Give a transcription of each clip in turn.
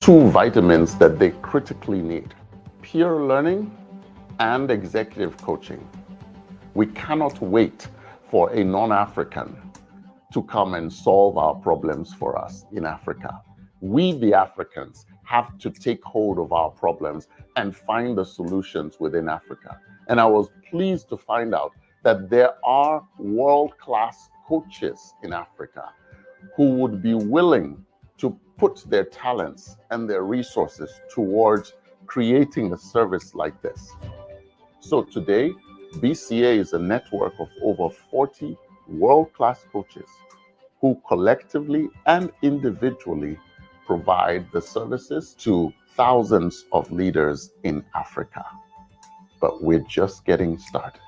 two vitamins that they critically need: peer learning and executive coaching. We cannot wait for a non-African to come and solve our problems for us in Africa. We, the Africans, have to take hold of our problems and find the solutions within Africa. And I was pleased to find out that there are world-class coaches in Africa who would be willing to put their talents and their resources towards creating a service like this. So today, BCA is a network of over 40 world-class coaches who collectively and individually provide the services to thousands of leaders in Africa. But we're just getting started.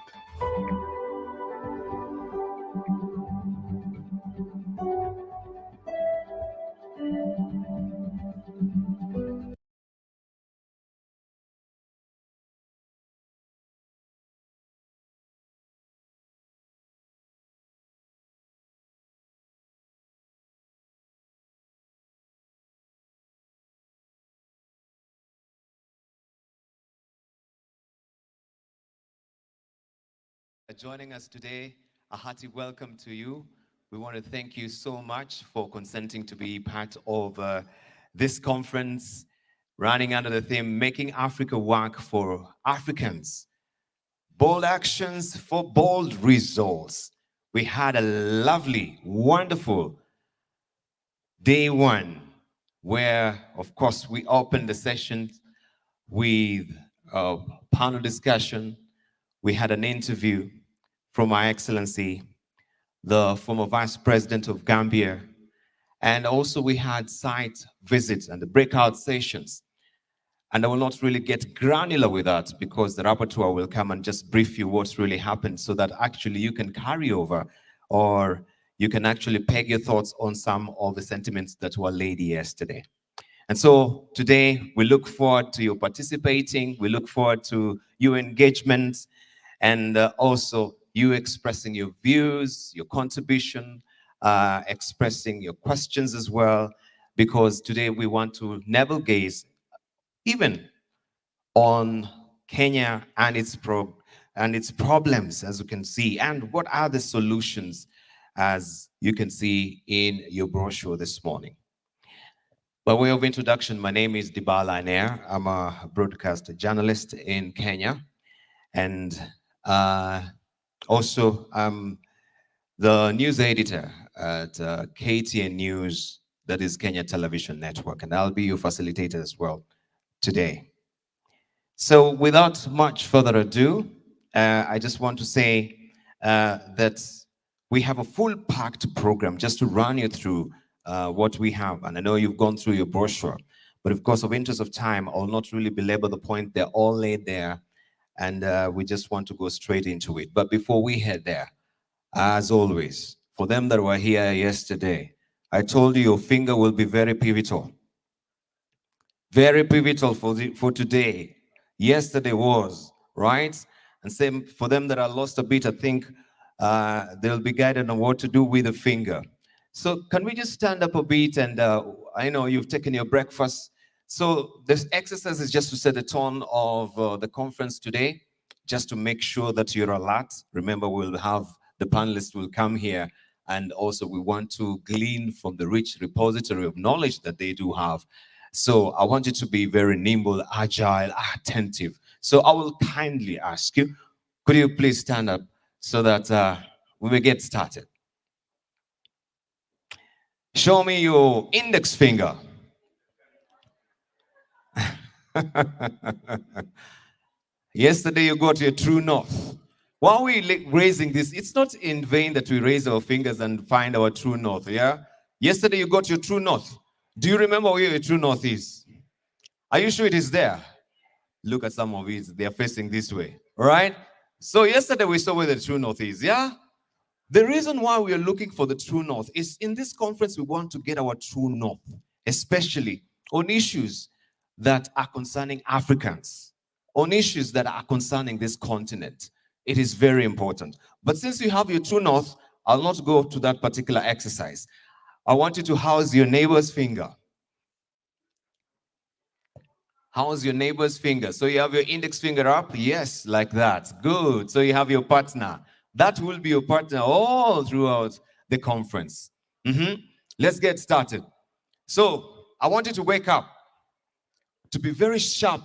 Joining us today, a hearty welcome to you. We want to thank you so much for consenting to be part of this conference running under the theme, Making Africa Work for Africans. Bold actions for bold results. We had a lovely, wonderful day one where, of course, we opened the session with a panel discussion. We had an interview from Her Excellency, the former Vice President of Gambia. And also we had site visits and the breakout sessions. And I will not really get granular with that because the rapporteur will come and just brief you what's really happened so that actually you can carry over or you can actually peg your thoughts on some of the sentiments that were laid yesterday. And so today we look forward to you participating. We look forward to your engagement and also you expressing your views, your contribution, expressing your questions as well, because today we want to navel gaze even on Kenya and its problems, as you can see, and what are the solutions, as you can see in your brochure this morning. By way of introduction, my name is Dibala Nair. I'm a broadcast journalist in Kenya, and also, I'm the news editor at KTN News, that is Kenya Television Network, and I'll be your facilitator as well today. So without much further ado, I just want to say that we have a full-packed program just to run you through what we have. And I know you've gone through your brochure, but of course, of interest of time, I'll not really belabor the point. They're all laid there. And we just want to go straight into it. But before we head there, as always, for them that were here yesterday, I told you your finger will be very pivotal. Very pivotal for today. Yesterday was, right? And same for them that are lost a bit, I think they'll be guided on what to do with the finger. So can we just stand up a bit? And I know you've taken your breakfast. So this exercise is just to set the tone of the conference today, just to make sure that you're alert. Remember, we'll have the panelists will come here, and also we want to glean from the rich repository of knowledge that they do have. So I want you to be very nimble, agile, attentive. So I will kindly ask you, could you please stand up so that we may get started? Show me your index finger. Yesterday you got your true north. Why are we raising this? It's not in vain that we raise our fingers and find our true north, yeah? Yesterday you got your true north. Do you remember where your true north is? Are you sure it is there? Look at some of it. They're facing this way, all right? So yesterday we saw where the true north is, yeah? The reason why we are looking for the true north is in this conference we want to get our true north, especially on issues that are concerning Africans, on issues that are concerning this continent. It is very important. But since you have your true north, I'll not go to that particular exercise. I want you to house your neighbor's finger. How's your neighbor's finger? So you have your index finger up? Yes, like that. Good. So you have your partner. That will be your partner all throughout the conference. Let's get started. So I want you to wake up, to be very sharp,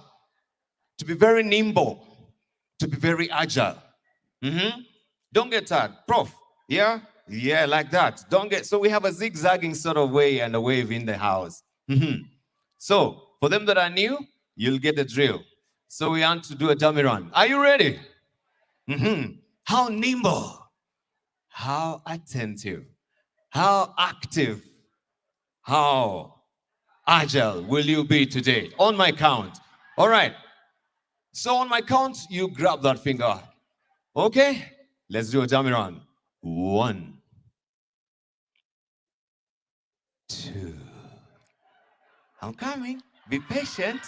to be very nimble, to be very agile. Don't get tired. Prof, yeah? Yeah, like that. Don't get, so we have a zigzagging sort of way and a wave in the house. So for them that are new, you'll get the drill. So we want to do a dummy run. Are you ready? How nimble, how attentive, how active, how agile will you be today? On my count. All right. So on my count, you grab that finger. Okay? Let's do a dummy run. 1, 2. I'm coming. Be patient.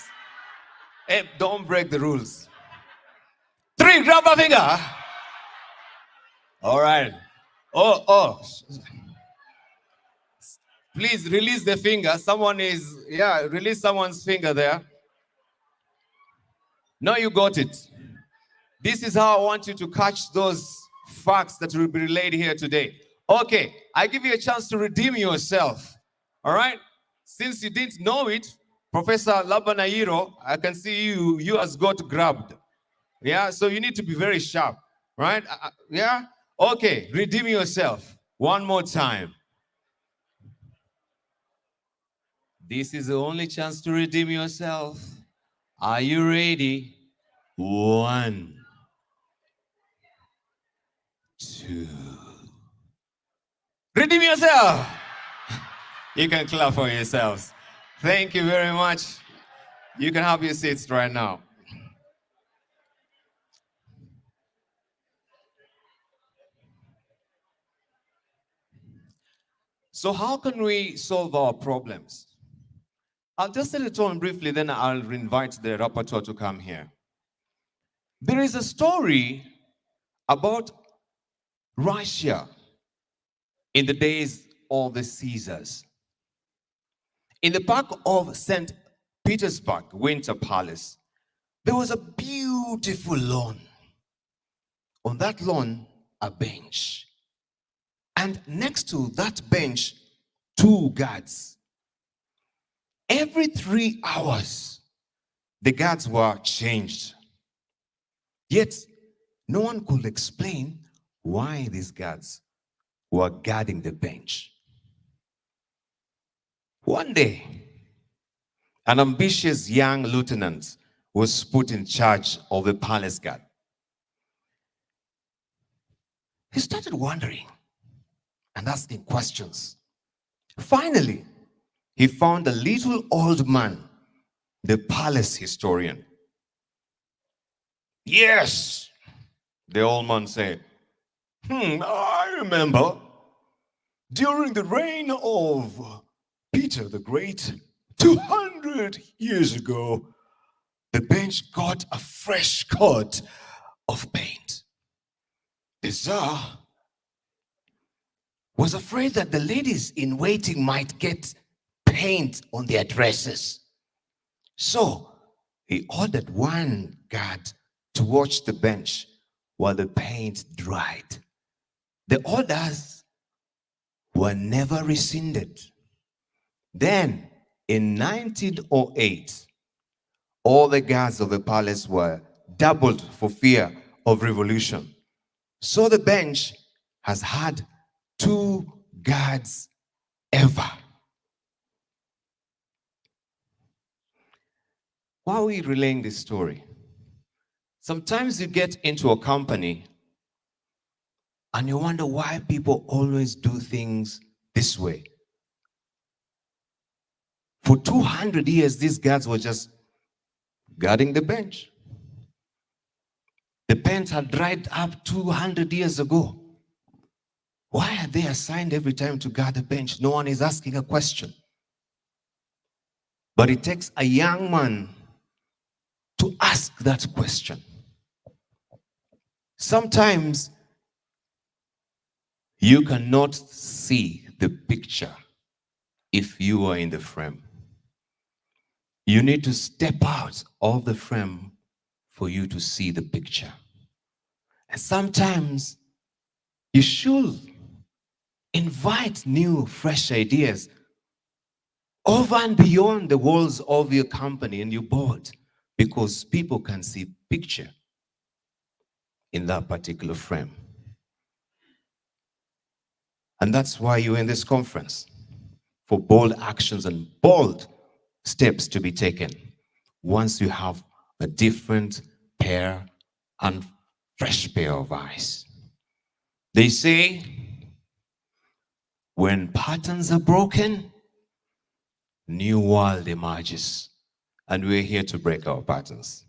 Hey, don't break the rules. 3, grab my finger. All right. Oh. Please release the finger. Someone is, release someone's finger there. No, you got it. This is how I want you to catch those facts that will be relayed here today. Okay, I give you a chance to redeem yourself. All right? Since you didn't know it, Professor Labanairo, I can see you has got grabbed. Yeah, so you need to be very sharp, right? Yeah? Okay, redeem yourself. One more time. This is the only chance to redeem yourself. Are you ready? 1, 2. Redeem yourself. You can clap for yourselves. Thank you very much. You can have your seats right now. So how can we solve our problems? I'll just set it on briefly, then I'll invite the rapporteur to come here. There is a story about Russia in the days of the Caesars. In the park of St. Petersburg, Winter Palace, there was a beautiful lawn. On that lawn, a bench. And next to that bench, 2 guards. Every 3 hours, the guards were changed. Yet, no one could explain why these guards were guarding the bench. One day, an ambitious young lieutenant was put in charge of the palace guard. He started wondering and asking questions. Finally, he found a little old man, the palace historian. Yes, the old man said, I remember during the reign of Peter the Great, 200 years ago, the bench got a fresh coat of paint. The Tsar was afraid that the ladies in waiting might get paint on their dresses. So he ordered one guard to watch the bench while the paint dried. The orders were never rescinded. Then, in 1908, all the guards of the palace were doubled for fear of revolution. So the bench has had 2 guards ever. Why are we relaying this story? Sometimes you get into a company and you wonder why people always do things this way. For 200 years, these guards were just guarding the bench. The paint had dried up 200 years ago. Why are they assigned every time to guard the bench? No one is asking a question. But it takes a young man to ask that question. Sometimes you cannot see the picture if you are in the frame. You need to step out of the frame for you to see the picture. And sometimes you should invite new, fresh ideas over and beyond the walls of your company and your board, because people can see picture in that particular frame. And that's why you're in this conference, for bold actions and bold steps to be taken once you have a different pair and fresh pair of eyes. They say, when patterns are broken, new world emerges. And we're here to break our patterns.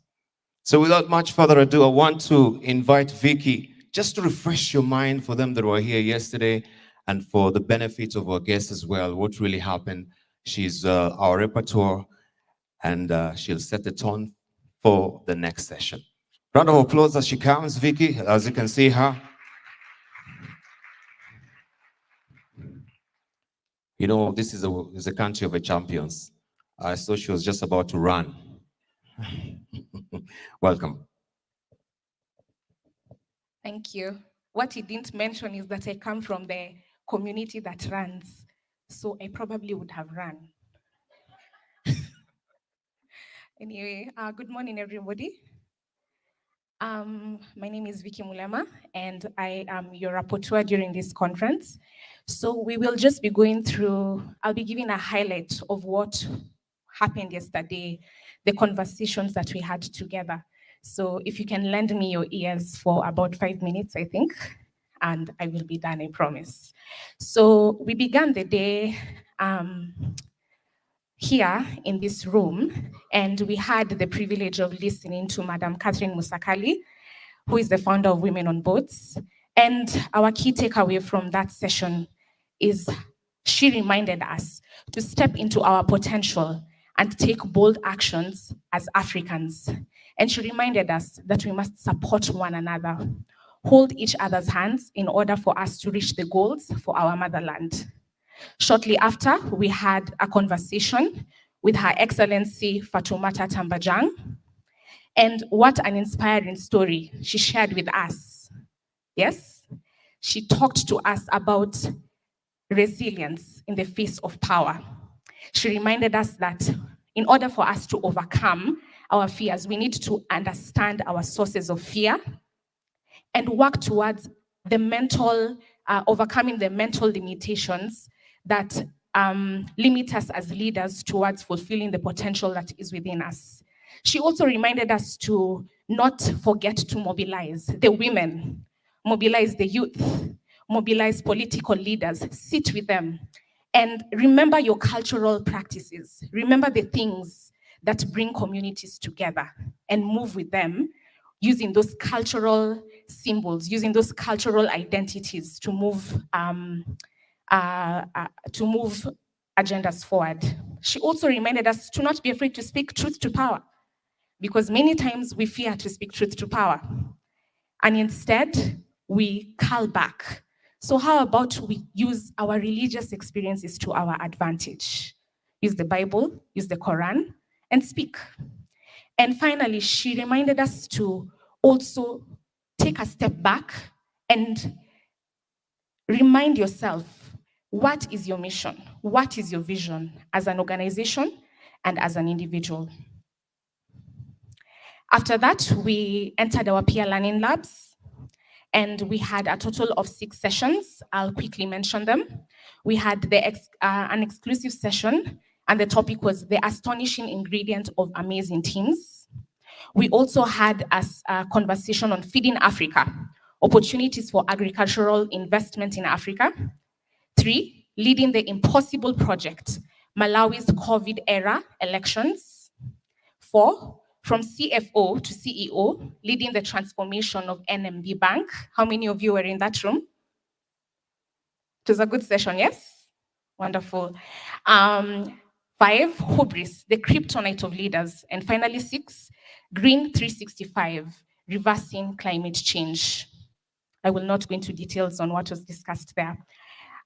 So without much further ado, I want to invite Vicky just to refresh your mind for them that were here yesterday and for the benefit of our guests as well, what really happened. She's our repertoire, and she'll set the tone for the next session. Round of applause as she comes, Vicky, as you can see her. You know, this is a country of the champions. I saw she was just about to run. Welcome. Thank you. What he didn't mention is that I come from the community that runs, so I probably would have run. Anyway, good morning, everybody. My name is Vicky Mulema, and I am your rapporteur during this conference. So we will just be going through, I'll be giving a highlight of what happened yesterday, the conversations that we had together. So if you can lend me your ears for about 5 minutes, I think, and I will be done, I promise. So we began the day here in this room, and we had the privilege of listening to Madam Catherine Musakali, who is the founder of Women on Boats. And our key takeaway from that session is she reminded us to step into our potential and take bold actions as Africans. And she reminded us that we must support one another, hold each other's hands in order for us to reach the goals for our motherland. Shortly after, we had a conversation with Her Excellency Fatoumata Tambajang, and what an inspiring story she shared with us. Yes, she talked to us about resilience in the face of power. She reminded us that in order for us to overcome our fears, we need to understand our sources of fear and work towards the overcoming the mental limitations that limit us as leaders towards fulfilling the potential that is within us. She also reminded us to not forget to mobilize the women, mobilize the youth, mobilize political leaders, sit with them, and remember your cultural practices. Remember the things that bring communities together and move with them, using those cultural symbols, using those cultural identities to move agendas forward. She also reminded us to not be afraid to speak truth to power, because many times we fear to speak truth to power, and instead we cull back. So how about we use our religious experiences to our advantage? Use the Bible, use the Quran, and speak. And finally, she reminded us to also take a step back and remind yourself, what is your mission? What is your vision as an organization and as an individual? After that, we entered our peer learning labs, and we had a total of 6 sessions. I'll quickly mention them. We had an exclusive session, and the topic was the astonishing ingredient of amazing teams. We also had a conversation on feeding Africa, opportunities for agricultural investment in Africa. 3, leading the impossible project, Malawi's COVID era elections. 4, from CFO to CEO, leading the transformation of NMB Bank. How many of you were in that room? It was a good session, yes? Wonderful. 5, hubris, the kryptonite of leaders. And finally 6, Green 365, reversing climate change. I will not go into details on what was discussed there.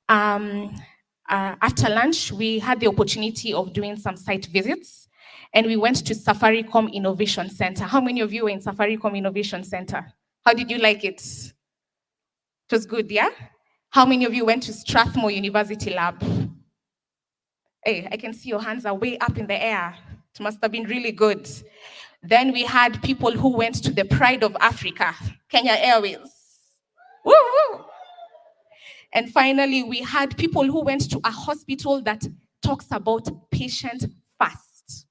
After lunch, we had the opportunity of doing some site visits, And we went to Safaricom Innovation Center. How many of you were in Safaricom Innovation Center? How did you like it? It was good, yeah? How many of you went to Strathmore University Lab? Hey, I can see your hands are way up in the air. It must have been really good. Then we had people who went to the Pride of Africa, Kenya Airways. Woo, woo. And finally, we had people who went to a hospital that talks about patient first.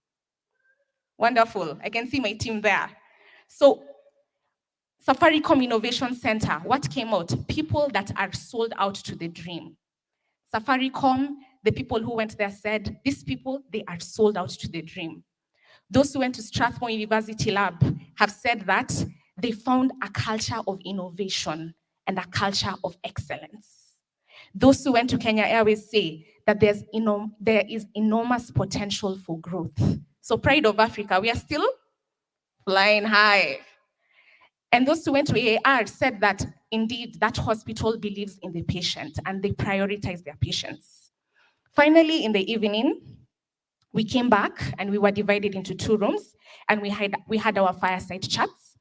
Wonderful. I can see my team there. So, Safaricom Innovation Center, what came out? People that are sold out to the dream. Safaricom, the people who went there said, these people, they are sold out to the dream. Those who went to Strathmore University Lab have said that they found a culture of innovation and a culture of excellence. Those who went to Kenya Airways say that there is enormous potential for growth. So Pride of Africa, we are still flying high. And those who went to AAR said that indeed that hospital believes in the patient and they prioritize their patients. Finally, in the evening, we came back and we were divided into 2 rooms and we had our fireside chats.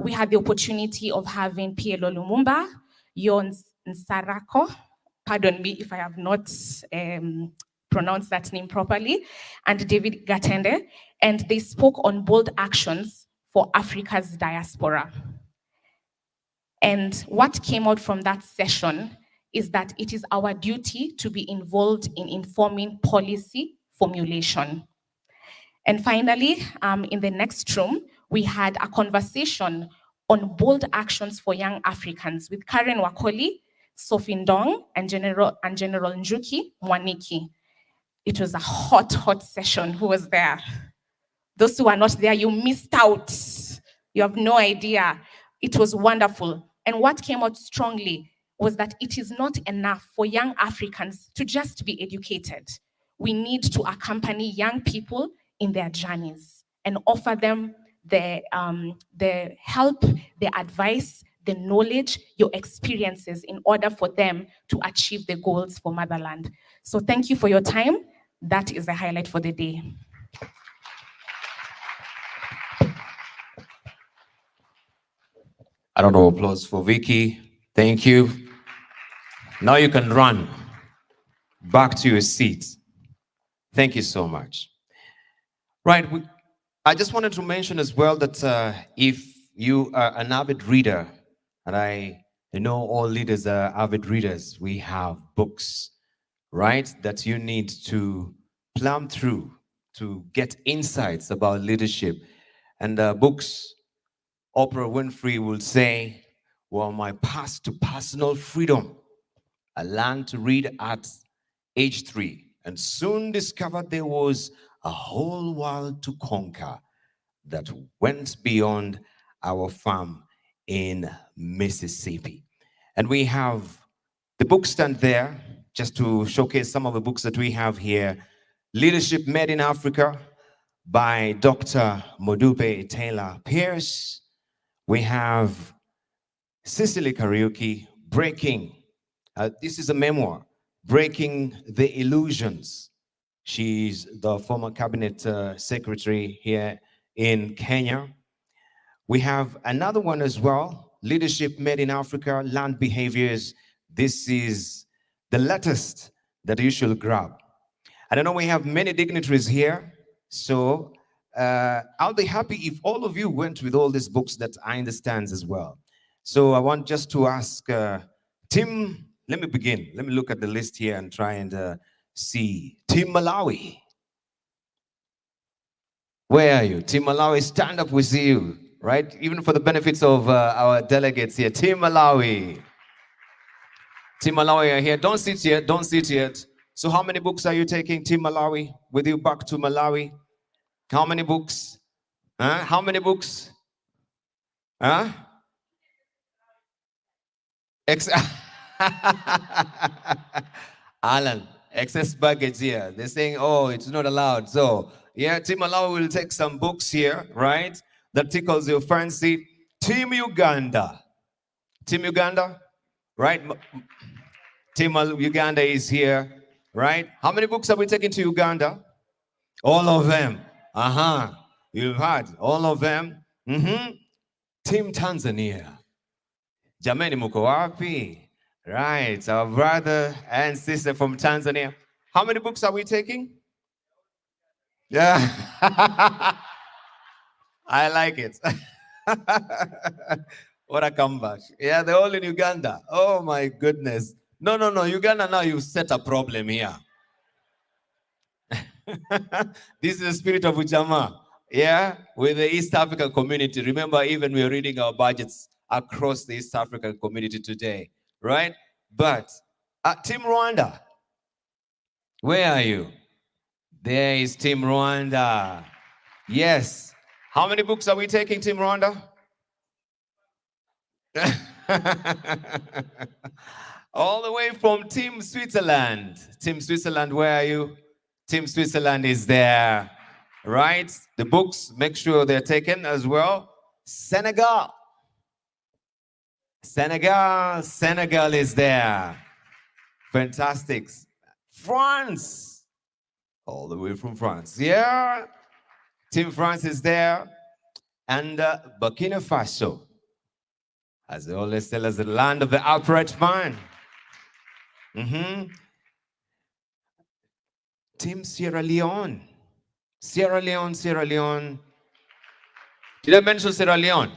We had the opportunity of having PLO Lumumba, Yon Nsarako, pardon me if I have not pronounced that name properly, and David Gatende, and they spoke on bold actions for Africa's diaspora. And what came out from that session is that it is our duty to be involved in informing policy formulation. And finally, in the next room, we had a conversation on bold actions for young Africans with Karen Wakoli, Sophie Ndong, and General Njuki Mwaniki. It was a hot session. Who was there? Those who are not there, you missed out. You have no idea. It was wonderful. And what came out strongly was that it is not enough for young Africans to just be educated. We need to accompany young people in their journeys and offer them the help, the advice, the knowledge, your experiences in order for them to achieve the goals for Motherland. So thank you for your time. That is the highlight for the day. I don't know, applause for Vicky. Thank you. Now you can run back to your seat. Thank you so much. Right, I just wanted to mention as well that if you are an avid reader, and I know all leaders are avid readers, we have books, right, that you need to plumb through to get insights about leadership. And books, Oprah Winfrey will say, well, my path to personal freedom. I learned to read at age 3 and soon discovered there was a whole world to conquer that went beyond our farm in Mississippi. And we have the book stand there just to showcase some of the books that we have here. Leadership Made in Africa by Dr. Modupe Taylor Pierce. We have Cicely Kariuki, Breaking. This is a memoir, Breaking the Illusions. She's the former cabinet secretary here in Kenya. We have another one as well, Leadership Made in Africa, Learned Behaviors. This is the latest that you should grab. I don't know, we have many dignitaries here, so I'll be happy if all of you went with all these books that I understand as well. So I want just to ask Tim, let me begin. Let me look at the list here and try and see. Tim Malawi. Where are you? Tim Malawi, stand up, we see you, right? Even for the benefits of our delegates here. Tim Malawi. Tim Malawi are here. Don't sit yet, don't sit yet. So how many books are you taking, Tim Malawi, with you back to Malawi? How many books? Huh? How many books? Huh? Alan, excess baggage here. They're saying, oh, it's not allowed. So, yeah, Team Malawi will take some books here, right? That tickles your fancy. Team Uganda. Team Uganda, right? Team Uganda is here, right? How many books are we taking to Uganda? All of them. You've heard all of them. Team Tanzania. Jameni muko wapi? Right, our brother and sister from Tanzania. How many books are we taking? Yeah. I like it. What a comeback. Yeah, they're all in Uganda. Oh my goodness. No. Uganda, now you've set a problem here. This is the spirit of Ujamaa. Yeah, with the East African community. Remember, even we're reading our budgets across the East African community today, right? But Team Rwanda, where are you? There is Team Rwanda. Yes. How many books are we taking, Team Rwanda? All the way from Team Switzerland. Team Switzerland, where are you? Team Switzerland is there, right? The books, make sure they're taken as well. Senegal. Senegal is there. Fantastic. France. All the way from France. Yeah. Team France is there. And Burkina Faso. As they always tell us, the land of the upright man. Team Sierra Leone. Sierra Leone. Did I mention Sierra Leone?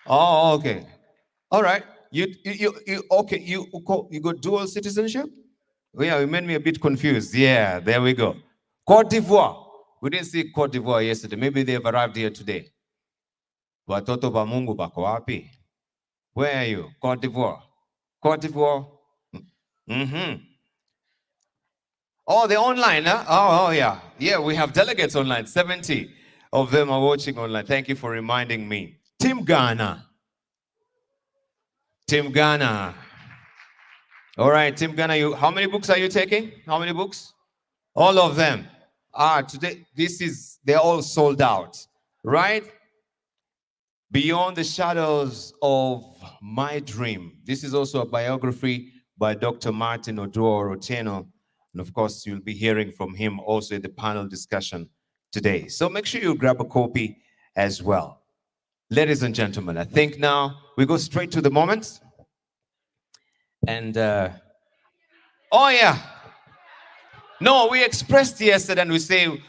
Oh, okay. All right. You got dual citizenship? Yeah, you made me a bit confused. Yeah, there we go. Cote d'Ivoire. We didn't see Cote d'Ivoire yesterday. Maybe they've arrived here today. Watoto ba Mungu bako wapi? Where are you? Cote d'Ivoire. Cote d'Ivoire. Oh, they're online, huh? Oh, yeah. Yeah, we have delegates online. 70 of them are watching online. Thank you for reminding me. Team Ghana. Team Ghana. All right, Team Ghana, how many books are you taking? How many books? All of them. Today, they're all sold out, right? Beyond the Shadows of My Dream. This is also a biography by Dr. Martin Odoro Otieno. And of course, you'll be hearing from him also in the panel discussion today. So make sure you grab a copy as well. Ladies and gentlemen, I think now we go straight to the moment. And, oh yeah. No, we expressed yesterday and we say,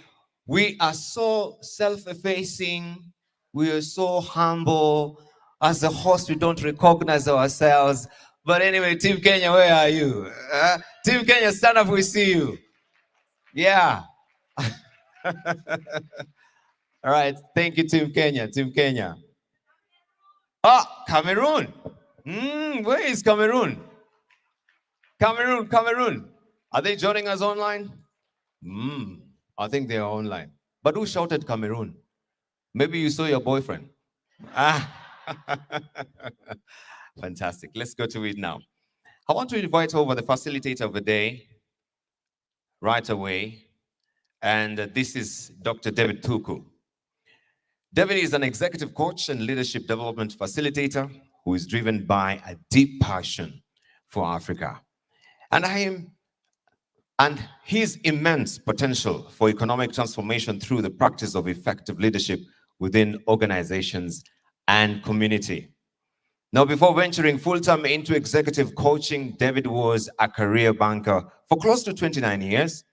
we are so self-effacing. We are so humble. As a host, we don't recognize ourselves. But anyway, Team Kenya, where are you? Team Kenya, stand up, we see you. Yeah. All right, thank you, Team Kenya. Team Kenya. Cameroon. Where is Cameroon? Cameroon. Are they joining us online? I think they are online. But who shouted Cameroon? Maybe you saw your boyfriend. Fantastic. Let's go to it now. I want to invite over the facilitator of the day right away. And this is Dr. David Tuku. David is an executive coach and leadership development facilitator who is driven by a deep passion for Africa. And his immense potential for economic transformation through the practice of effective leadership within organizations and community. Now, before venturing full-time into executive coaching, David was a career banker for close to 29 years.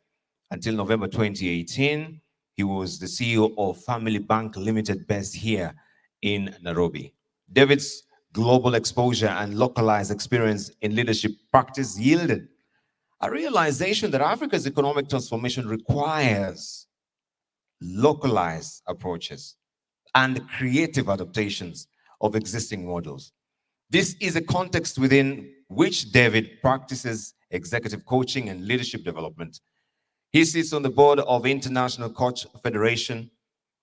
Until November 2018, he was the CEO of Family Bank Limited based here in Nairobi. David's global exposure and localized experience in leadership practice yielded a realization that Africa's economic transformation requires localized approaches and creative adaptations of existing models. This is a context within which David practices executive coaching and leadership development. He sits on the board of International Coach Federation,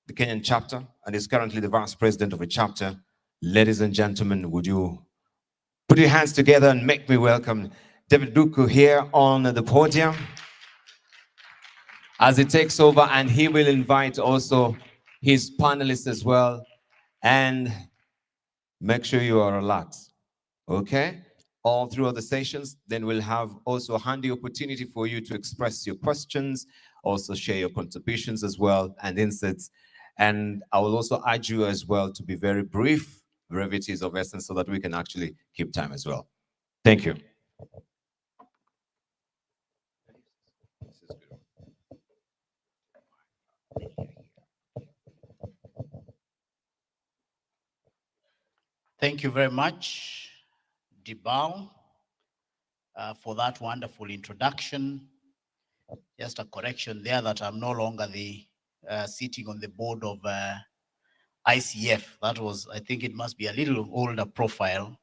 the Kenyan chapter, and is currently the vice president of a chapter. Ladies and gentlemen, would you put your hands together and make me welcome David Duku here on the podium as he takes over, and he will invite also his panelists as well. And make sure you are alert, okay? All throughout the sessions, then we'll have also a handy opportunity for you to express your questions also share your contributions as well and insights. And I will also urge you as well to be very brief. Brevity is of essence so that we can actually keep time as well. Thank you. Thank you very much, Dibao, for that wonderful introduction. Just a correction there that I'm no longer the sitting on the board of ICF. That was, I think it must be a little older profile,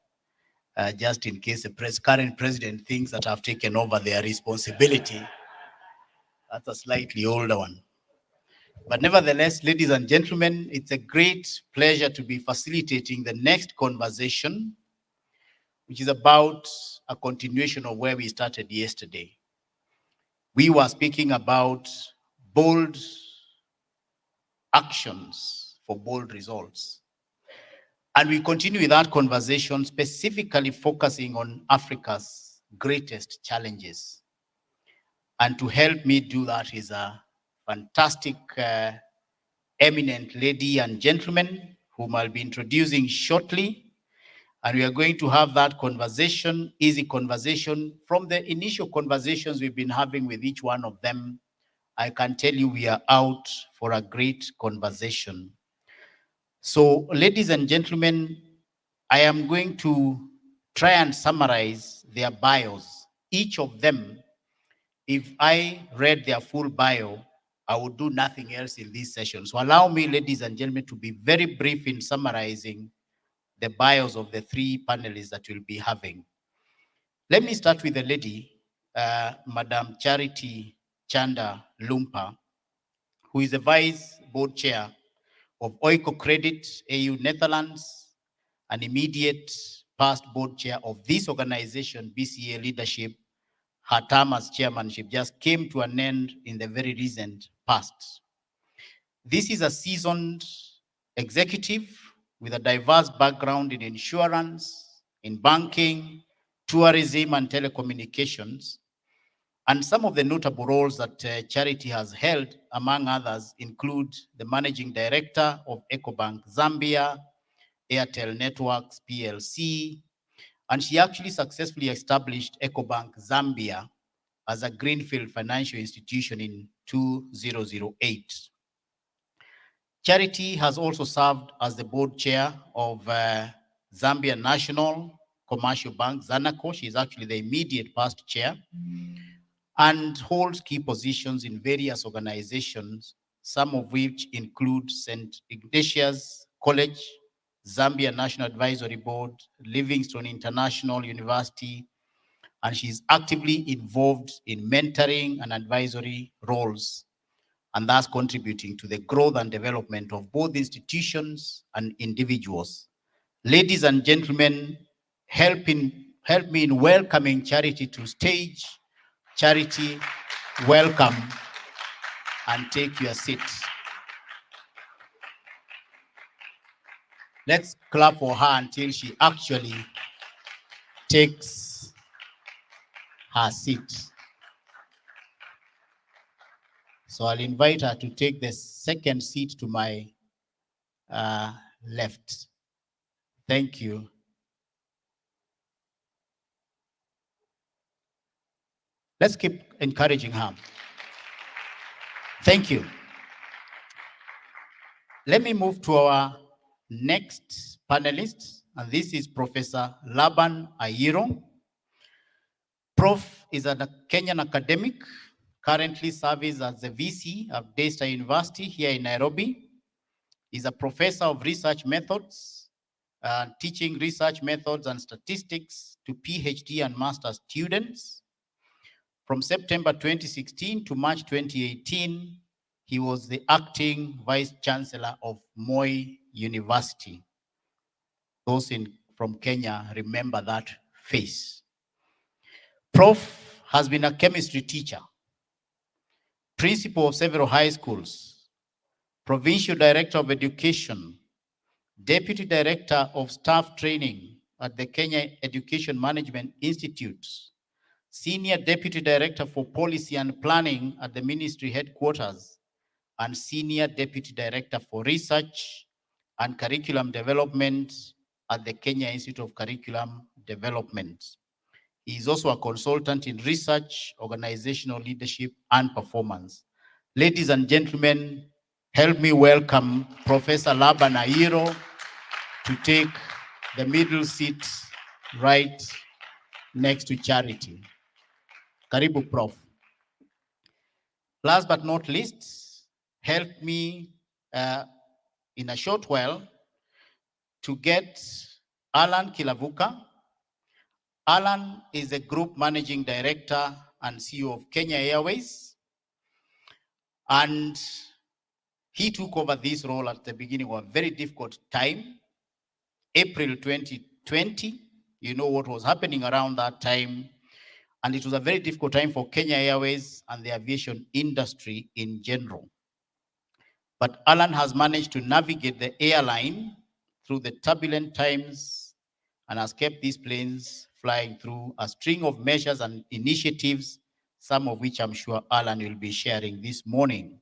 just in case the current president thinks that I've taken over their responsibility. That's a slightly older one. But nevertheless, ladies and gentlemen, it's a great pleasure to be facilitating the next conversation, which is about a continuation of where we started yesterday. We were speaking about bold actions for bold results. And we continue with that conversation, specifically focusing on Africa's greatest challenges. And to help me do that is a fantastic, eminent lady and gentleman whom I'll be introducing shortly. And we are going to have that conversation, easy conversation. From the initial conversations we've been having with each one of them, I can tell you we are out for a great conversation. So, ladies and gentlemen, I am going to try and summarize their bios. Each of them, if I read their full bio, I would do nothing else in this session. So allow me, ladies and gentlemen, to be very brief in summarizing the bios of the three panelists that we'll be having. Let me start with the lady, Madam Charity Chanda Lumpa, who is the Vice Board Chair of Oiko Credit AU Netherlands, an immediate past board chair of this organization, BCA Leadership. Her term as chairmanship just came to an end in the very recent past. This is a seasoned executive with a diverse background in insurance, in banking, tourism, and telecommunications. And some of the notable roles that Charity has held, among others, include the managing director of EcoBank Zambia, Airtel Networks PLC, and she actually successfully established EcoBank Zambia as a greenfield financial institution in 2008. Charity has also served as the board chair of Zambia National Commercial Bank, Zanaco. She is actually the immediate past chair, and holds key positions in various organizations, some of which include St. Ignatius College, Zambia National Advisory Board, Livingstone International University, and she's actively involved in mentoring and advisory roles, and thus contributing to the growth and development of both institutions and individuals. Ladies and gentlemen, help me in welcoming Charity to stage. Charity, welcome, and take your seat. Let's clap for her until she actually takes her seat. So I'll invite her to take the second seat to my left. Thank you. Let's keep encouraging her. Thank you. Let me move to our next panelist, and this is Professor Laban Ayiro. Prof is a Kenyan academic, currently serves as the VC of Daystar University here in Nairobi. He's a professor of research methods, teaching research methods and statistics to PhD and master students. From September 2016 to March 2018, he was the acting vice chancellor of Moi University. Those from Kenya remember that face. Prof has been a chemistry teacher, principal of several high schools, provincial director of education, deputy director of staff training at the Kenya Education Management Institute, Senior Deputy Director for Policy and Planning at the Ministry Headquarters, and Senior Deputy Director for Research and Curriculum Development at the Kenya Institute of Curriculum Development. He is also a consultant in research, organizational leadership, and performance. Ladies and gentlemen, help me welcome Professor Laban Ayiro to take the middle seat right next to Charity. Karibu, Prof. Last but not least, help me in a short while to get Alan Kilavuka. Alan is the Group Managing Director and CEO of Kenya Airways. And he took over this role at the beginning of a very difficult time, April 2020. You know what was happening around that time. And it was a very difficult time for Kenya Airways and the aviation industry in general. But Alan has managed to navigate the airline through the turbulent times and has kept these planes flying through a string of measures and initiatives, some of which I'm sure Alan will be sharing this morning.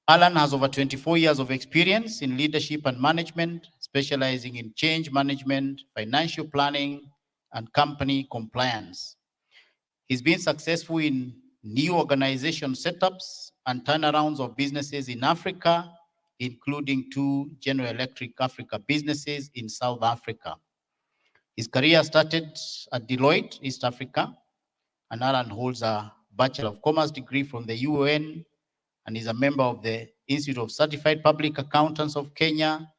Alan has over 24 years of experience in leadership and management, specializing in change management, financial planning, and company compliance. He's been successful in new organization setups and turnarounds of businesses in Africa, including 2 General Electric Africa businesses in South Africa. His career started at Deloitte, East Africa, and Alan holds a Bachelor of Commerce degree from the UN and is a member of the Institute of Certified Public Accountants of Kenya,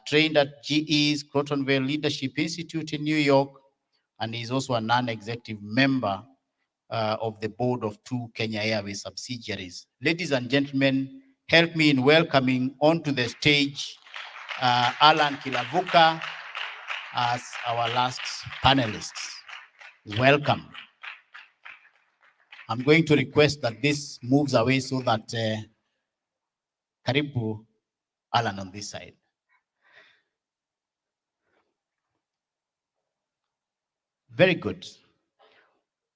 trained at GE's Crotonville Leadership Institute in New York, and is also a non-executive member of the board of 2 Kenya Airways subsidiaries. Ladies and gentlemen, help me in welcoming onto the stage Alan Kilavuka as our last panelist. Welcome. I'm going to request that this moves away so that Karibu Alan on this side. Very good.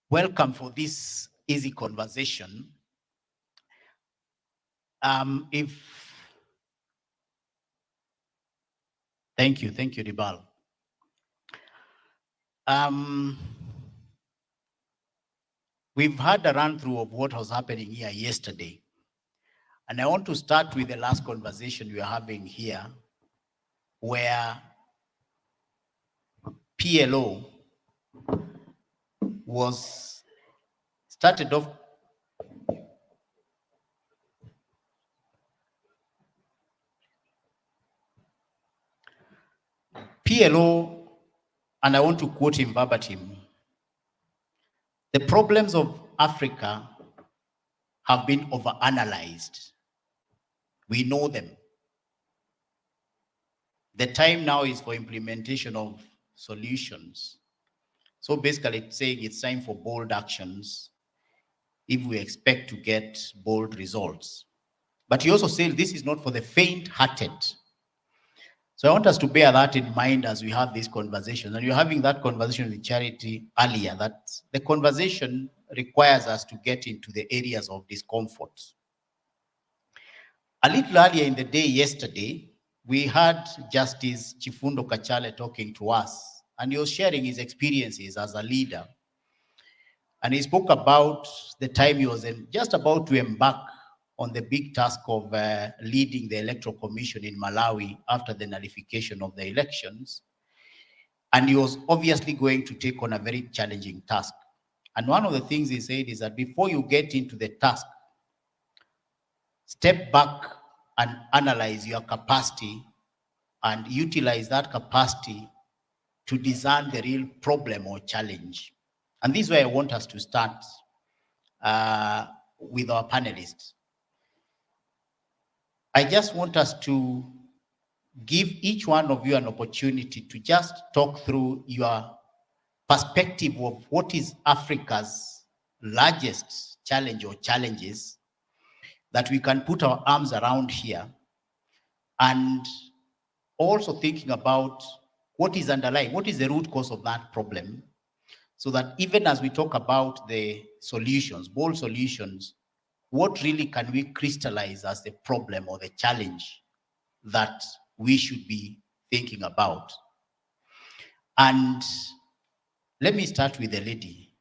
Welcome for this easy conversation. Thank you, Ribal. We've had a run through of what was happening here yesterday. And I want to start with the last conversation we are having here, where PLO was started off PLO, and I want to quote him verbatim: the problems of Africa have been overanalyzed. We know them. The time now is for implementation of solutions. So basically it's saying it's time for bold actions if we expect to get bold results. But he also said this is not for the faint-hearted. So I want us to bear that in mind as we have this conversation. And you're having that conversation with Charity earlier, that the conversation requires us to get into the areas of discomfort. A little earlier in the day yesterday, we had Justice Chifundo Kachale talking to us, and he was sharing his experiences as a leader. And he spoke about the time he was just about to embark on the big task of leading the Electoral Commission in Malawi after the nullification of the elections. And he was obviously going to take on a very challenging task. And one of the things he said is that before you get into the task, step back and analyze your capacity and utilize that capacity to discern the real problem or challenge. And this is where I want us to start with our panelists. I just want us to give each one of you an opportunity to just talk through your perspective of what is Africa's largest challenge or challenges that we can put our arms around here, and also thinking about what is underlying, what is the root cause of that problem, so that even as we talk about the solutions, bold solutions, what really can we crystallize as the problem or the challenge that we should be thinking about? And let me start with the lady,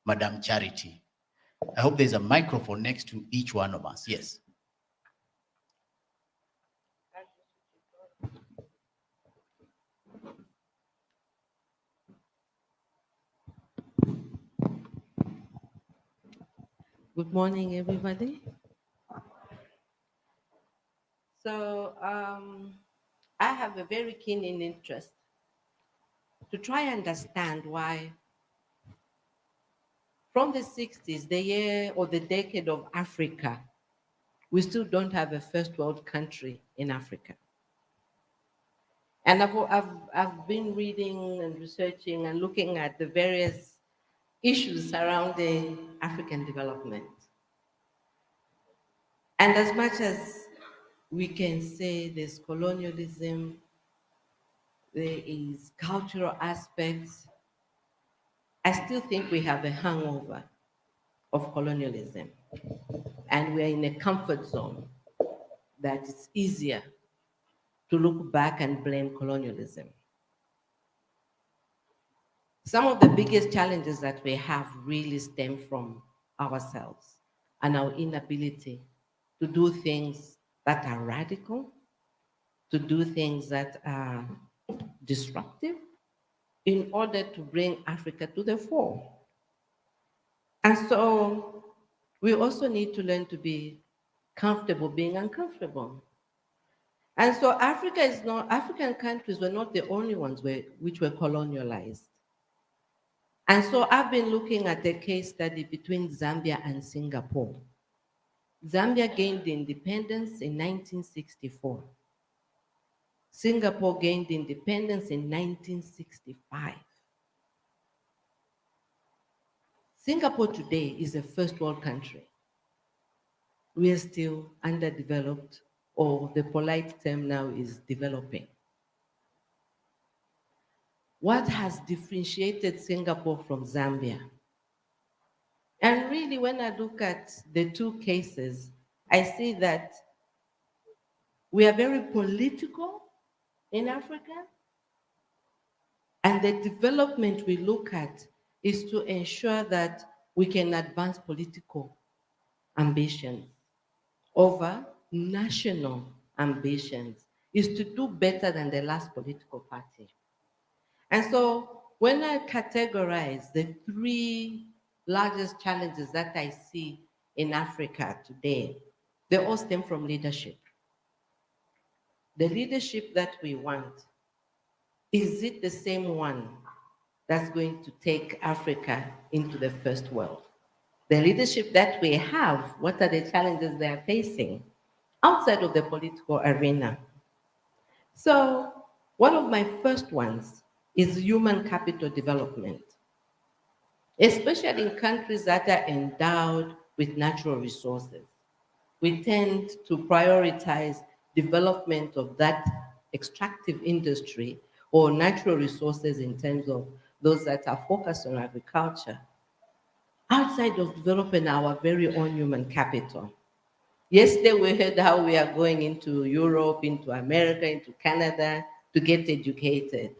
Madam Charity. I hope there's a microphone next to each one of us. Yes. Good morning, everybody. So I have a very keen interest to try and understand why from the 60s, the year or the decade of Africa, we still don't have a first world country in Africa. And I've been reading and researching and looking at the various issues surrounding African development. And as much as we can say there's colonialism, there is cultural aspects, I still think we have a hangover of colonialism. And we're in a comfort zone that it's easier to look back and blame colonialism. Some of the biggest challenges that we have really stem from ourselves and our inability to do things that are radical, to do things that are disruptive in order to bring Africa to the fore. And so we also need to learn to be comfortable being uncomfortable. And so African countries were not the only ones which were colonialized. And so I've been looking at a case study between Zambia and Singapore. Zambia gained independence in 1964. Singapore gained independence in 1965. Singapore today is a first world country. We are still underdeveloped, or the polite term now is developing. What has differentiated Singapore from Zambia? And really, when I look at the two cases, I see that we are very political in Africa, and the development we look at is to ensure that we can advance political ambitions over national ambitions, is to do better than the last political party. And so when I categorize the three largest challenges that I see in Africa today, they all stem from leadership. The leadership that we want, is it the same one that's going to take Africa into the first world? The leadership that we have, what are the challenges they are facing outside of the political arena? So one of my first ones is human capital development, especially in countries that are endowed with natural resources. We tend to prioritize development of that extractive industry or natural resources in terms of those that are focused on agriculture, outside of developing our very own human capital. Yesterday, we heard how we are going into Europe, into America, into Canada to get educated.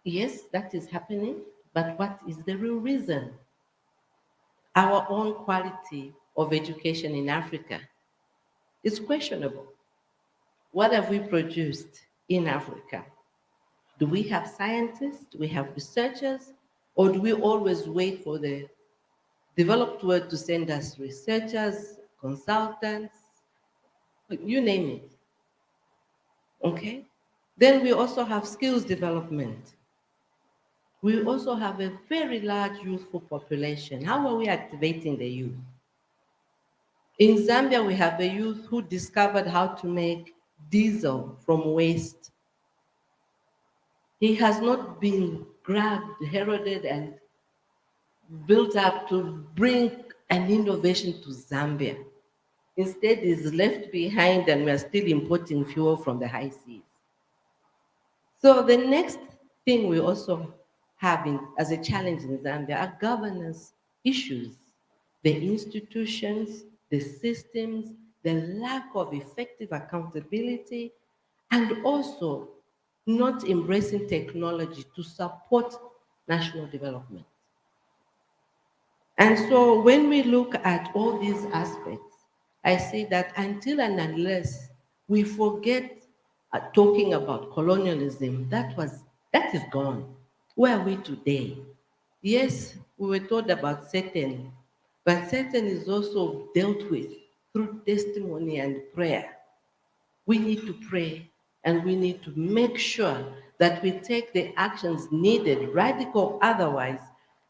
Yes, that is happening, but what is the real reason? Our own quality of education in Africa is questionable. What have we produced in Africa? Do we have scientists? Do we have researchers? Or do we always wait for the developed world to send us researchers, consultants, you name it? Okay? Then we also have skills development. We also have a very large youthful population. How are we activating the youth? In Zambia, we have a youth who discovered how to make diesel from waste. He has not been grabbed, heralded, and built up to bring an innovation to Zambia. Instead, he's left behind and we're still importing fuel from the high seas. So the next thing we also having as a challenge in Zambia are governance issues, the institutions, the systems, the lack of effective accountability, and also not embracing technology to support national development. And so when we look at all these aspects, I see that until and unless we forget talking about colonialism, that is gone. Where are we today? Yes, we were told about Satan, but Satan is also dealt with through testimony and prayer. We need to pray and we need to make sure that we take the actions needed, radical otherwise,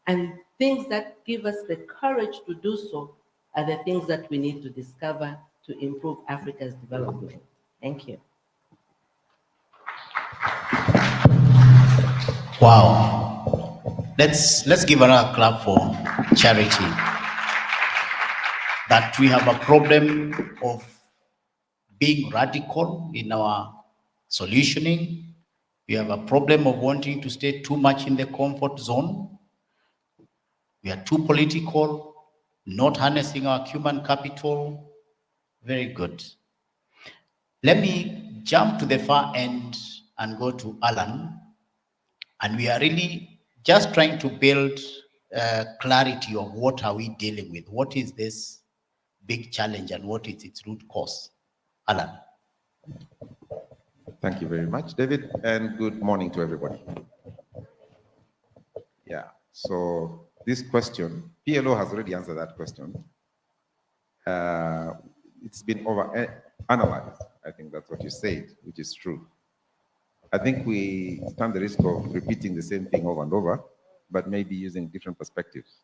and things that give us the courage to do so are the things that we need to discover to improve Africa's development. Thank you. Wow. Let's give another clap for Charity. That we have a problem of being radical in our solutioning. We have a problem of wanting to stay too much in the comfort zone. We are too political, not harnessing our human capital. Very good. Let me jump to the far end and go to Alan. And we are really just trying to build clarity of what are we dealing with? What is this big challenge and what is its root cause? Alan. Thank you very much, David, and good morning to everybody. Yeah, so this question, PLO has already answered that question. It's been over-analyzed. I think that's what you said, which is true. I think we stand the risk of repeating the same thing over and over, but maybe using different perspectives.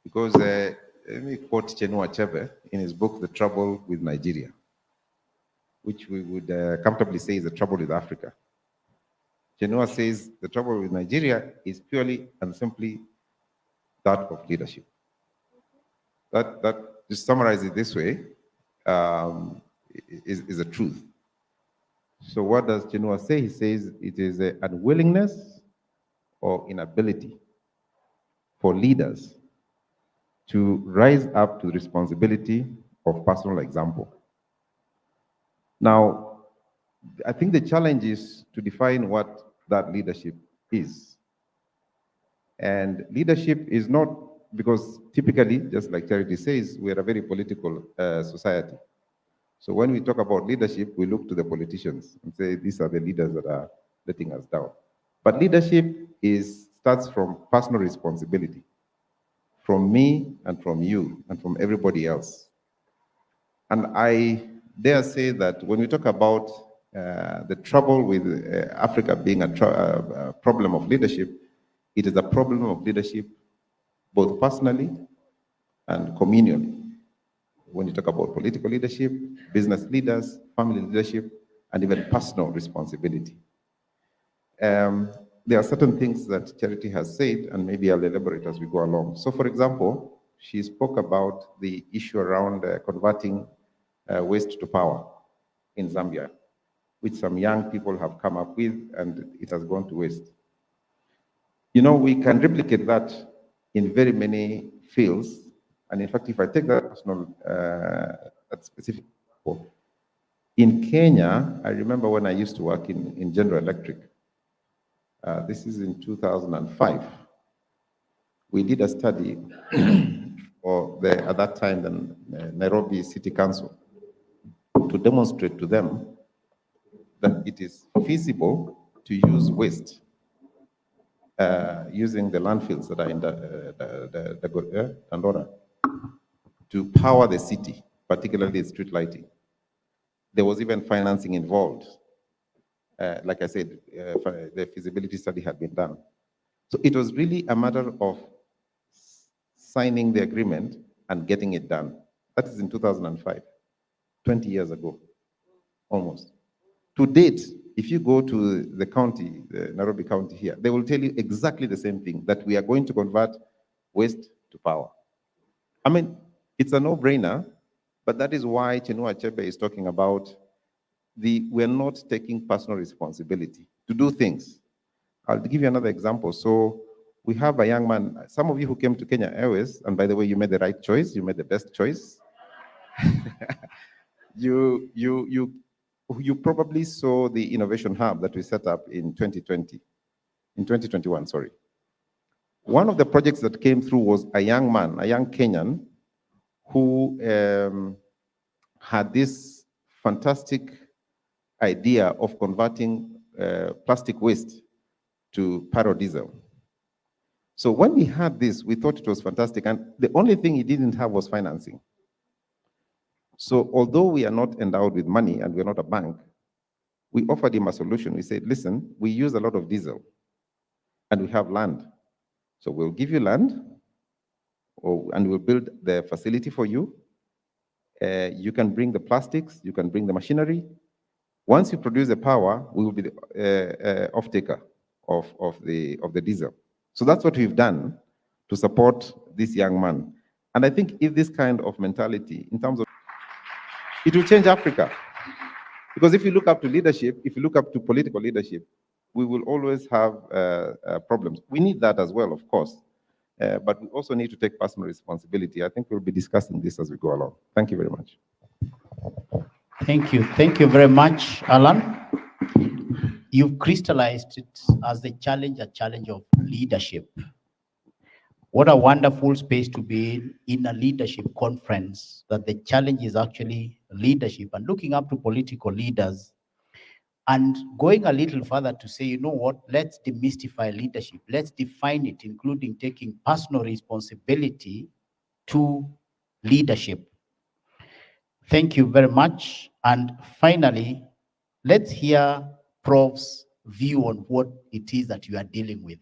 Because let me quote Chinua Achebe in his book, The Trouble with Nigeria, which we would comfortably say is the trouble with Africa. Chinua says the trouble with Nigeria is purely and simply that of leadership. That to summarize it this way, is the truth. So what does Chinua say? He says it is an unwillingness or inability for leaders to rise up to the responsibility of personal example. Now, I think the challenge is to define what that leadership is. And leadership is not, because typically, just like Charity says, we are a very political society. So when we talk about leadership, we look to the politicians and say, these are the leaders that are letting us down. But leadership starts from personal responsibility, from me and from you and from everybody else. And I dare say that when we talk about the trouble with Africa being a problem of leadership, it is a problem of leadership both personally and communally. When you talk about political leadership, business leaders, family leadership, and even personal responsibility. There are certain things that Charity has said, and maybe I'll elaborate as we go along. So for example, she spoke about the issue around converting waste to power in Zambia, which some young people have come up with, and it has gone to waste. You know, we can replicate that in very many fields. And in fact, if I take that personal, that specific example, in Kenya, I remember when I used to work in General Electric. This is in 2005. We did a study for at that time, the Nairobi City Council, to demonstrate to them that it is feasible to use waste using the landfills that are in the Dandora to power the city, particularly street lighting. There was even financing involved. Like I said, the feasibility study had been done. So it was really a matter of signing the agreement and getting it done. That is in 2005, 20 years ago, almost. To date, if you go to the county, the Nairobi County here, they will tell you exactly the same thing, that we are going to convert waste to power. I mean, it's a no-brainer, but that is why Chinua Achebe is talking about we're not taking personal responsibility to do things. I'll give you another example. So we have a young man, some of you who came to Kenya Airways, and by the way, you made the right choice, you made the best choice. You probably saw the innovation hub that we set up in 2021, sorry. One of the projects that came through was a young man, a young Kenyan, who had this fantastic idea of converting plastic waste to biodiesel. So when we had this, we thought it was fantastic, and the only thing he didn't have was financing. So although we are not endowed with money and we're not a bank, we offered him a solution. We said, listen, we use a lot of diesel and we have land. So we'll give you land and we'll build the facility for you. You can bring the plastics, you can bring the machinery. Once you produce the power, we will be the off-taker of the diesel. So that's what we've done to support this young man. And I think if this kind of mentality, in terms of, it will change Africa. Because if you look up to leadership, if you look up to political leadership, we will always have problems. We need that as well, of course. But we also need to take personal responsibility. I think we'll be discussing this as we go along. Thank you very much. Thank you. Thank you very much, Alan. You've crystallized it as the challenge, a challenge of leadership. What a wonderful space to be in a leadership conference, that the challenge is actually leadership and looking up to political leaders and going a little further to say, you know what, let's demystify leadership. Let's define it, including taking personal responsibility to leadership. Thank you very much. And finally, let's hear Prof's view on what it is that you are dealing with.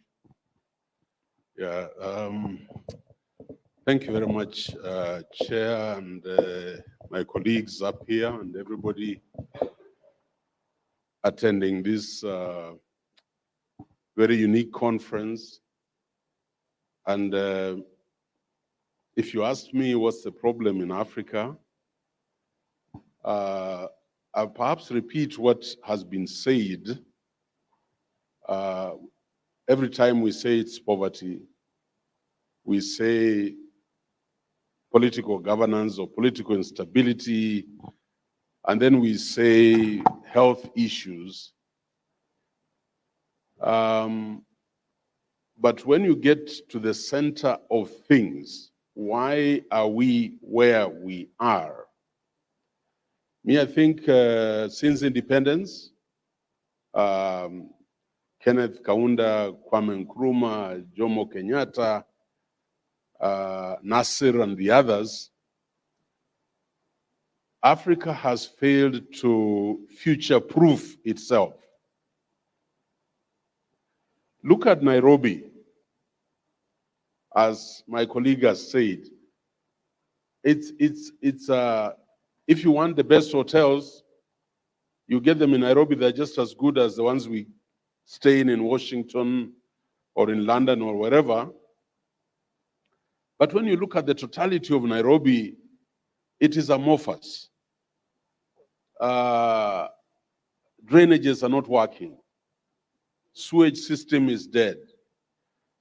Yeah, thank you very much, Chair, and my colleagues up here, and everybody attending this very unique conference. And if you ask me what's the problem in Africa, I'll perhaps repeat what has been said. Every time we say it's poverty, we say political governance or political instability, and then we say health issues. But when you get to the center of things, why are we where we are? Me, I think since independence, Kenneth Kaunda, Kwame Nkrumah, Jomo Kenyatta, Nasser and the others, Africa has failed to future-proof itself. Look at Nairobi, as my colleague has said. If you want the best hotels, you get them in Nairobi. They're just as good as the ones we stay in Washington or in London or wherever. But when you look at the totality of Nairobi, it is amorphous. Drainages are not working. Sewage system is dead.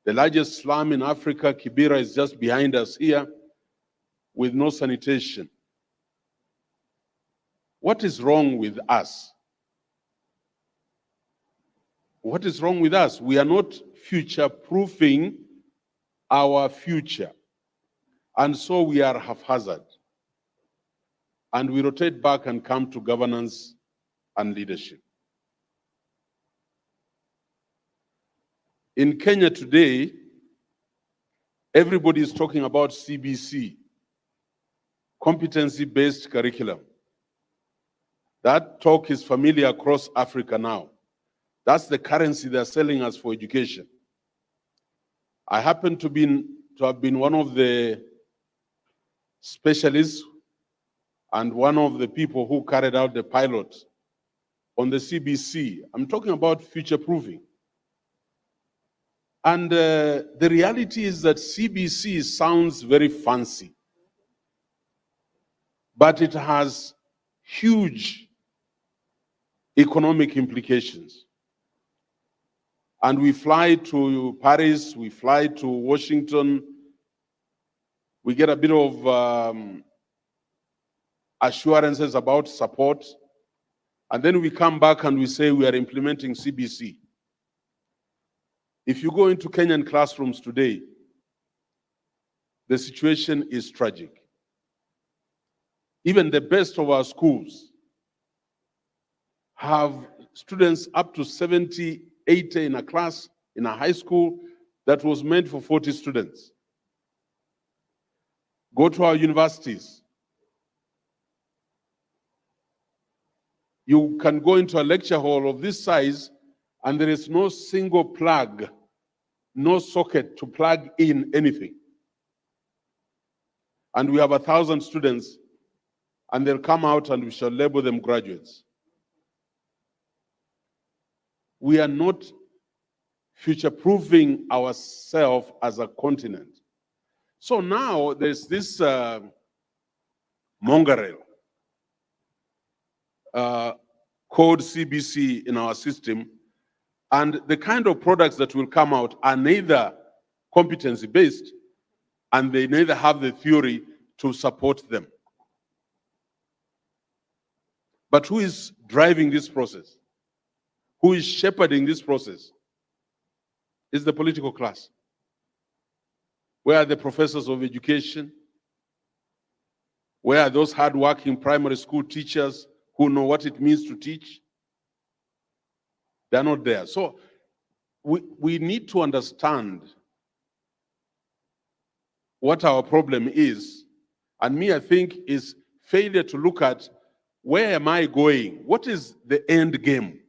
The largest slum in Africa, Kibera, is just behind us here with no sanitation. What is wrong with us? What is wrong with us? We are not future-proofing our future. And so we are haphazard. And we rotate back and come to governance and leadership. In Kenya today, everybody is talking about CBC, competency-based curriculum. That talk is familiar across Africa now. That's the currency they're selling us for education. I happen to have been one of the specialists and one of the people who carried out the pilot on the CBC. I'm talking about future-proofing. And the reality is that CBC sounds very fancy, but it has huge economic implications. And we fly to Paris, we fly to Washington, we get a bit of assurances about support, and then we come back and we say we are implementing CBC. If you go into Kenyan classrooms today, the situation is tragic. Even the best of our schools have students up to 70, 80 in a class, in a high school that was meant for 40 students. Go to our universities. You can go into a lecture hall of this size and there is no single plug, no socket to plug in anything. And we have 1,000 students and they'll come out and we shall label them graduates. We are not future-proofing ourselves as a continent. So now there's this mongrel code CBC in our system, and the kind of products that will come out are neither competency-based and they neither have the theory to support them. But who is driving this process? Who is shepherding this process? Is the political class. Where are the professors of education? Where are those hard-working primary school teachers who know what it means to teach? They're not there. So we need to understand what our problem is. And me, I think, is failure to look at where am I going? What is the end game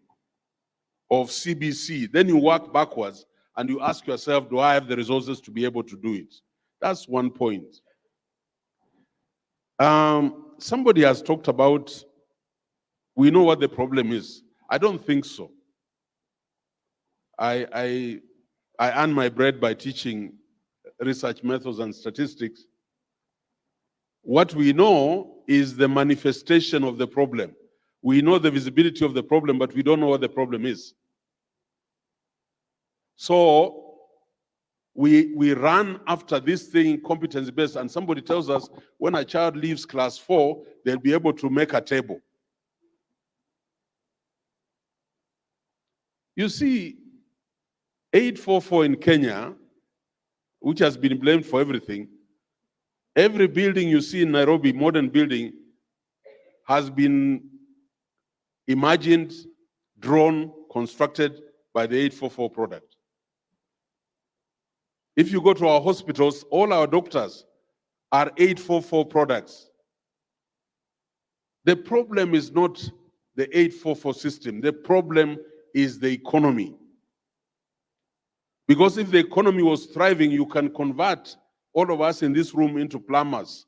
of CBC? Then you work backwards and you ask yourself, do I have the resources to be able to do it? That's one point. Somebody has talked about, we know what the problem is. I don't think so. I earn my bread by teaching research methods and statistics. What we know is the manifestation of the problem. We know the visibility of the problem, but we don't know what the problem is. So we run after this thing competency-based, and somebody tells us when a child leaves class 4, they'll be able to make a table. You see, 844 in Kenya, which has been blamed for everything, every building you see in Nairobi, modern building, has been imagined, drawn, constructed by the 844 product. If you go to our hospitals, all our doctors are 844 products. The problem is not the 844 system. The problem is the economy. Because if the economy was thriving, you can convert all of us in this room into plumbers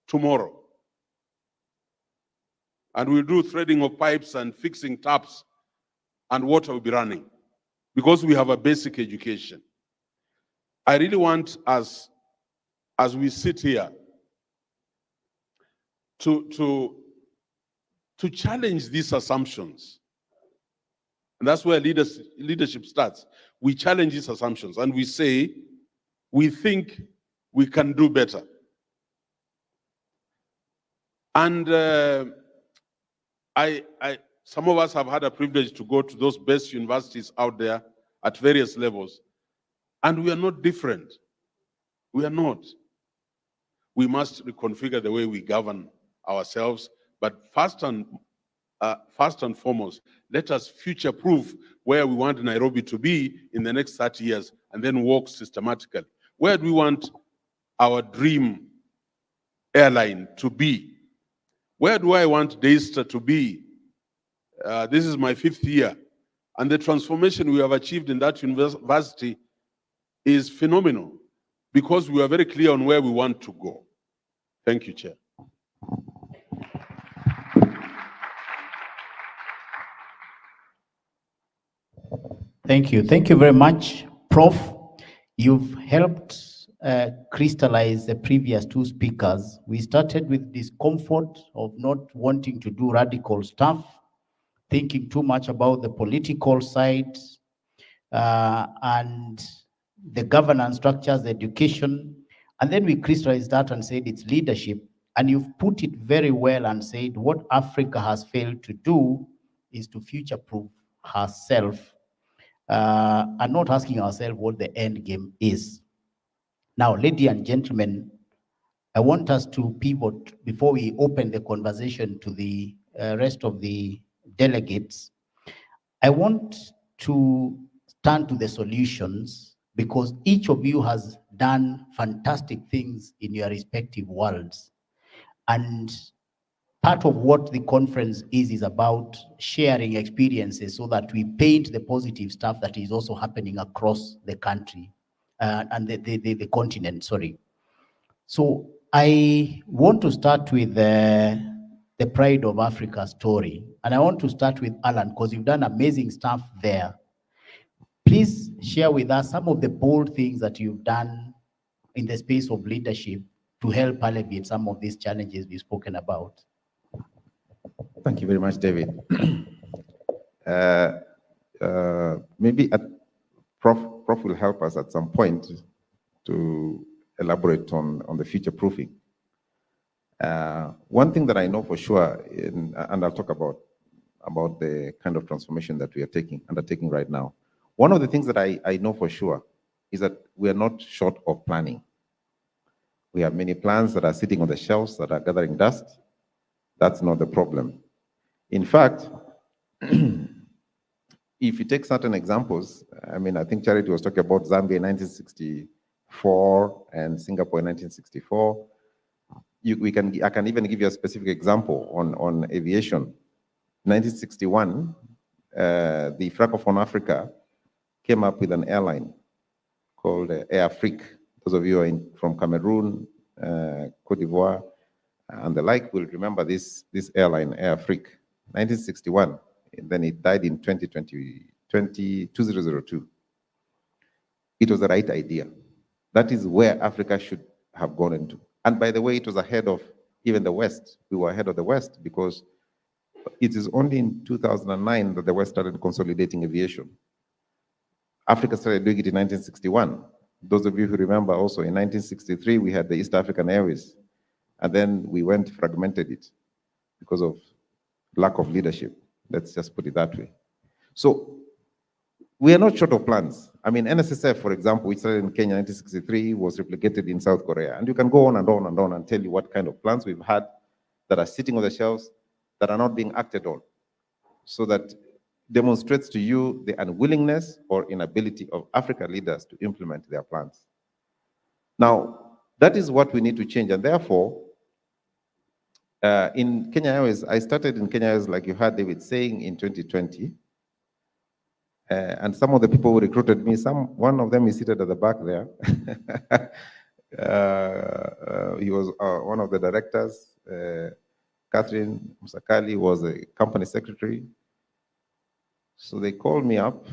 tomorrow. And we'll do threading of pipes and fixing taps, and water will be running because we have a basic education. I really want us, as we sit here, to challenge these assumptions. And that's where leadership starts. We challenge these assumptions and we say, we think we can do better. And some of us have had a privilege to go to those best universities out there at various levels. And we are not different. We are not. We must reconfigure the way we govern ourselves. But first and foremost, let us future-proof where we want Nairobi to be in the next 30 years and then work systematically. Where do we want our dream airline to be? Where do I want Daystar to be? This is my 5th year. And the transformation we have achieved in that university is phenomenal because we are very clear on where we want to go. Thank you, Chair. Thank you. Thank you very much, Prof. You've helped crystallize the previous 2 speakers. We started with discomfort of not wanting to do radical stuff, thinking too much about the political side. and the governance structures, the education, and then we crystallized that and said it's leadership. And you've put it very well and said what Africa has failed to do is to future-proof herself and not asking ourselves what the end game is. Now, ladies and gentlemen, I want us to pivot before we open the conversation to the rest of the delegates. I want to turn to the solutions because each of you has done fantastic things in your respective worlds. And part of what the conference is about sharing experiences so that we paint the positive stuff that is also happening across the country and the continent, sorry. So I want to start with the Pride of Africa story. And I want to start with Alan because you've done amazing stuff there. Please share with us some of the bold things that you've done in the space of leadership to help alleviate some of these challenges we've spoken about. Thank you very much, David. Maybe Prof will help us at some point to elaborate on the future proofing. One thing that I know for sure, and I'll talk about the kind of transformation that we are undertaking right now. One of the things that I know for sure is that we are not short of planning. We have many plans that are sitting on the shelves that are gathering dust. That's not the problem. In fact, if you take certain examples, I mean, I think Charity was talking about Zambia in 1964 and Singapore in 1964. I can even give you a specific example on aviation. 1961, the Francophone Africa came up with an airline called Air Afrique. Those of you are from Cameroon, Cote d'Ivoire, and the like will remember this airline, Air Afrique, 1961. And then it died in 2002. It was the right idea. That is where Africa should have gone into. And by the way, it was ahead of even the West. We were ahead of the West because it is only in 2009 that the West started consolidating aviation. Africa started doing it in 1961. Those of you who remember also in 1963, we had the East African Airways. And then we fragmented it because of lack of leadership. Let's just put it that way. So we are not short of plans. I mean, NSSF, for example, which started in Kenya in 1963, was replicated in South Korea. And you can go on and on and on and tell you what kind of plans we've had that are sitting on the shelves that are not being acted on. So that demonstrates to you the unwillingness or inability of African leaders to implement their plans. Now, that is what we need to change. And therefore, in Kenya Airways, I started in Kenya Airways, like you heard David saying, in 2020. And some of the people who recruited me, one of them is seated at the back there. He was one of the directors. Catherine Musakali was a company secretary. So they called me up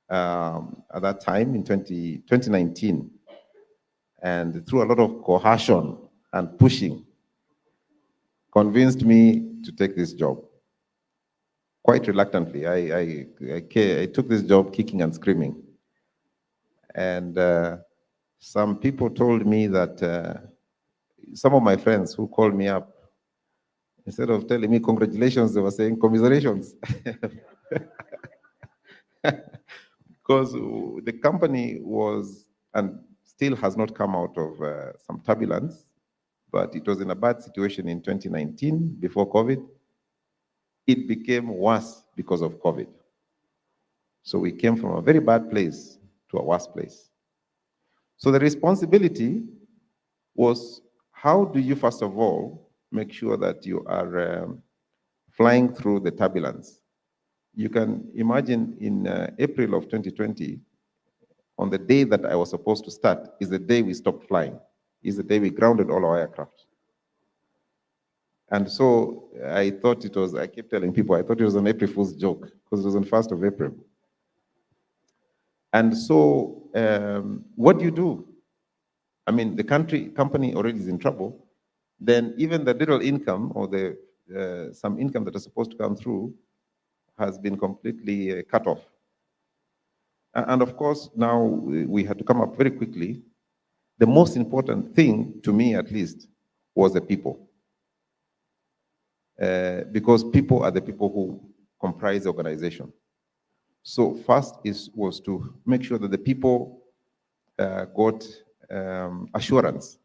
at that time in 2019. And through a lot of coercion and pushing, convinced me to take this job. Quite reluctantly, I took this job kicking and screaming. And some people told me that, some of my friends who called me up, instead of telling me congratulations, they were saying commiserations. Because the company was, and still has not come out of some turbulence, but it was in a bad situation in 2019 before COVID. It became worse because of COVID. So we came from a very bad place to a worse place. So the responsibility was, how do you, first of all, make sure that you are flying through the turbulence? You can imagine in April of 2020, on the day that I was supposed to start, is the day we stopped flying, is the day we grounded all our aircraft. And so I thought it was, I kept telling people, I thought it was an April Fool's joke because it was on 1st of April. And so what do you do? I mean, the company already is in trouble. Then even the little income or some income that is supposed to come through has been completely cut off. And of course, now we had to come up very quickly. The most important thing, to me at least, was the people. Because people are the people who comprise the organization. So first was to make sure that the people got assurance.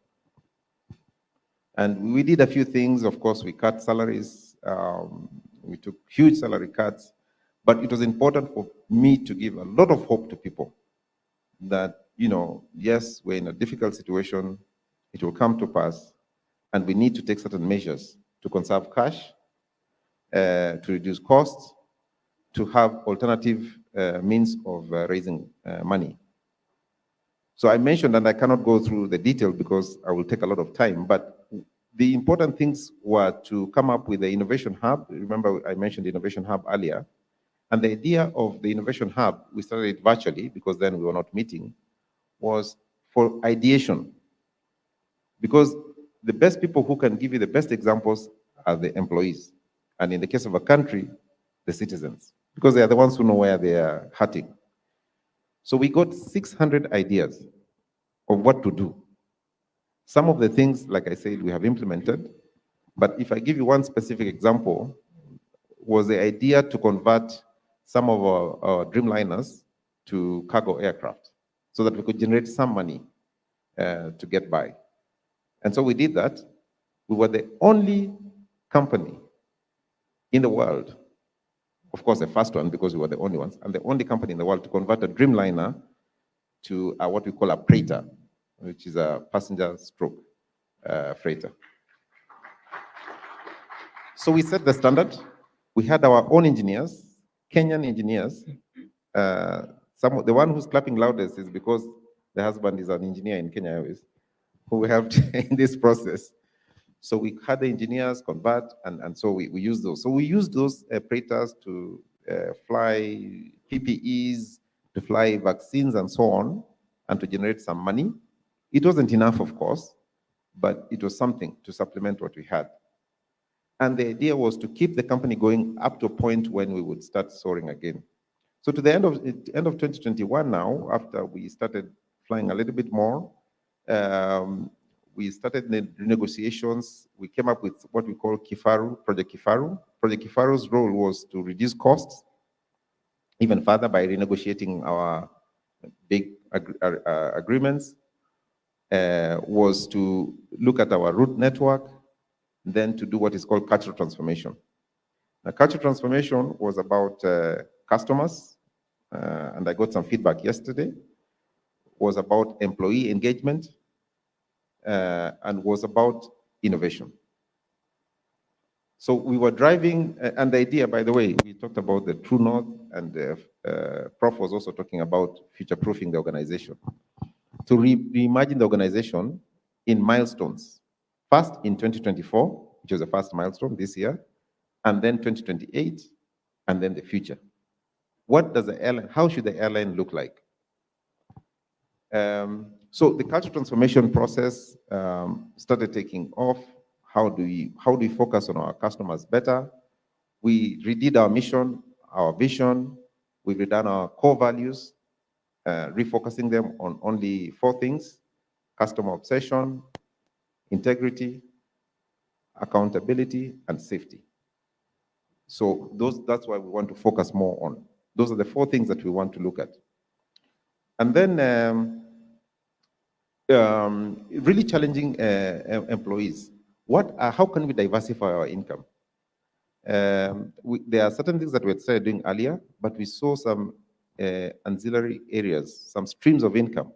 And we did a few things. Of course, we cut salaries. We took huge salary cuts. But it was important for me to give a lot of hope to people that, yes, we're in a difficult situation. It will come to pass. And we need to take certain measures to conserve cash, to reduce costs, to have alternative means of raising money. So I mentioned, and I cannot go through the detail because I will take a lot of time, but the important things were to come up with the innovation hub. Remember, I mentioned the innovation hub earlier. And the idea of the innovation hub, we started it virtually because then we were not meeting, was for ideation. Because the best people who can give you the best examples are the employees. And in the case of a country, the citizens, because they are the ones who know where they are hurting. So we got 600 ideas of what to do. Some of the things, like I said, we have implemented. But if I give you one specific example, was the idea to convert some of our Dreamliners to cargo aircraft so that we could generate some money to get by. And so we did that. We were the only company in the world, of course, the first one because we were the only ones, and the only company in the world to convert a Dreamliner to what we call a freighter, which is a passenger stroke freighter. So we set the standard. We had our own engineers, Kenyan engineers. The one who's clapping loudest is because the husband is an engineer in Kenya Airways, who helped in this process. So we had the engineers convert, and so we used those. So we used those freighters to fly PPEs, to fly vaccines and so on, and to generate some money. It wasn't enough, of course, but it was something to supplement what we had. And the idea was to keep the company going up to a point when we would start soaring again. So to the end of 2021 now, after we started flying a little bit more, we started the renegotiations. We came up with what we call Kifaru, Project Kifaru. Project Kifaru's role was to reduce costs even further by renegotiating our big agreements, was to look at our route network, then to do what is called cultural transformation. Now, cultural transformation was about customers, and I got some feedback yesterday, was about employee engagement, and was about innovation. So we were driving, and the idea, by the way, we talked about the True North, and Prof was also talking about future-proofing the organization. To reimagine the organization in milestones. First in 2024, which was the first milestone this year, and then 2028, and then the future. What does the airline, how should the airline look like? So the cultural transformation process started taking off. How do we focus on our customers better? We redid our mission, our vision. We've redone our core values, refocusing them on only 4 things: customer obsession, integrity, accountability, and safety. So that's why we want to focus more on. Those are the 4 things that we want to look at. And then really challenging employees. How can we diversify our income? There are certain things that we had started doing earlier, but we saw some ancillary areas, some streams of income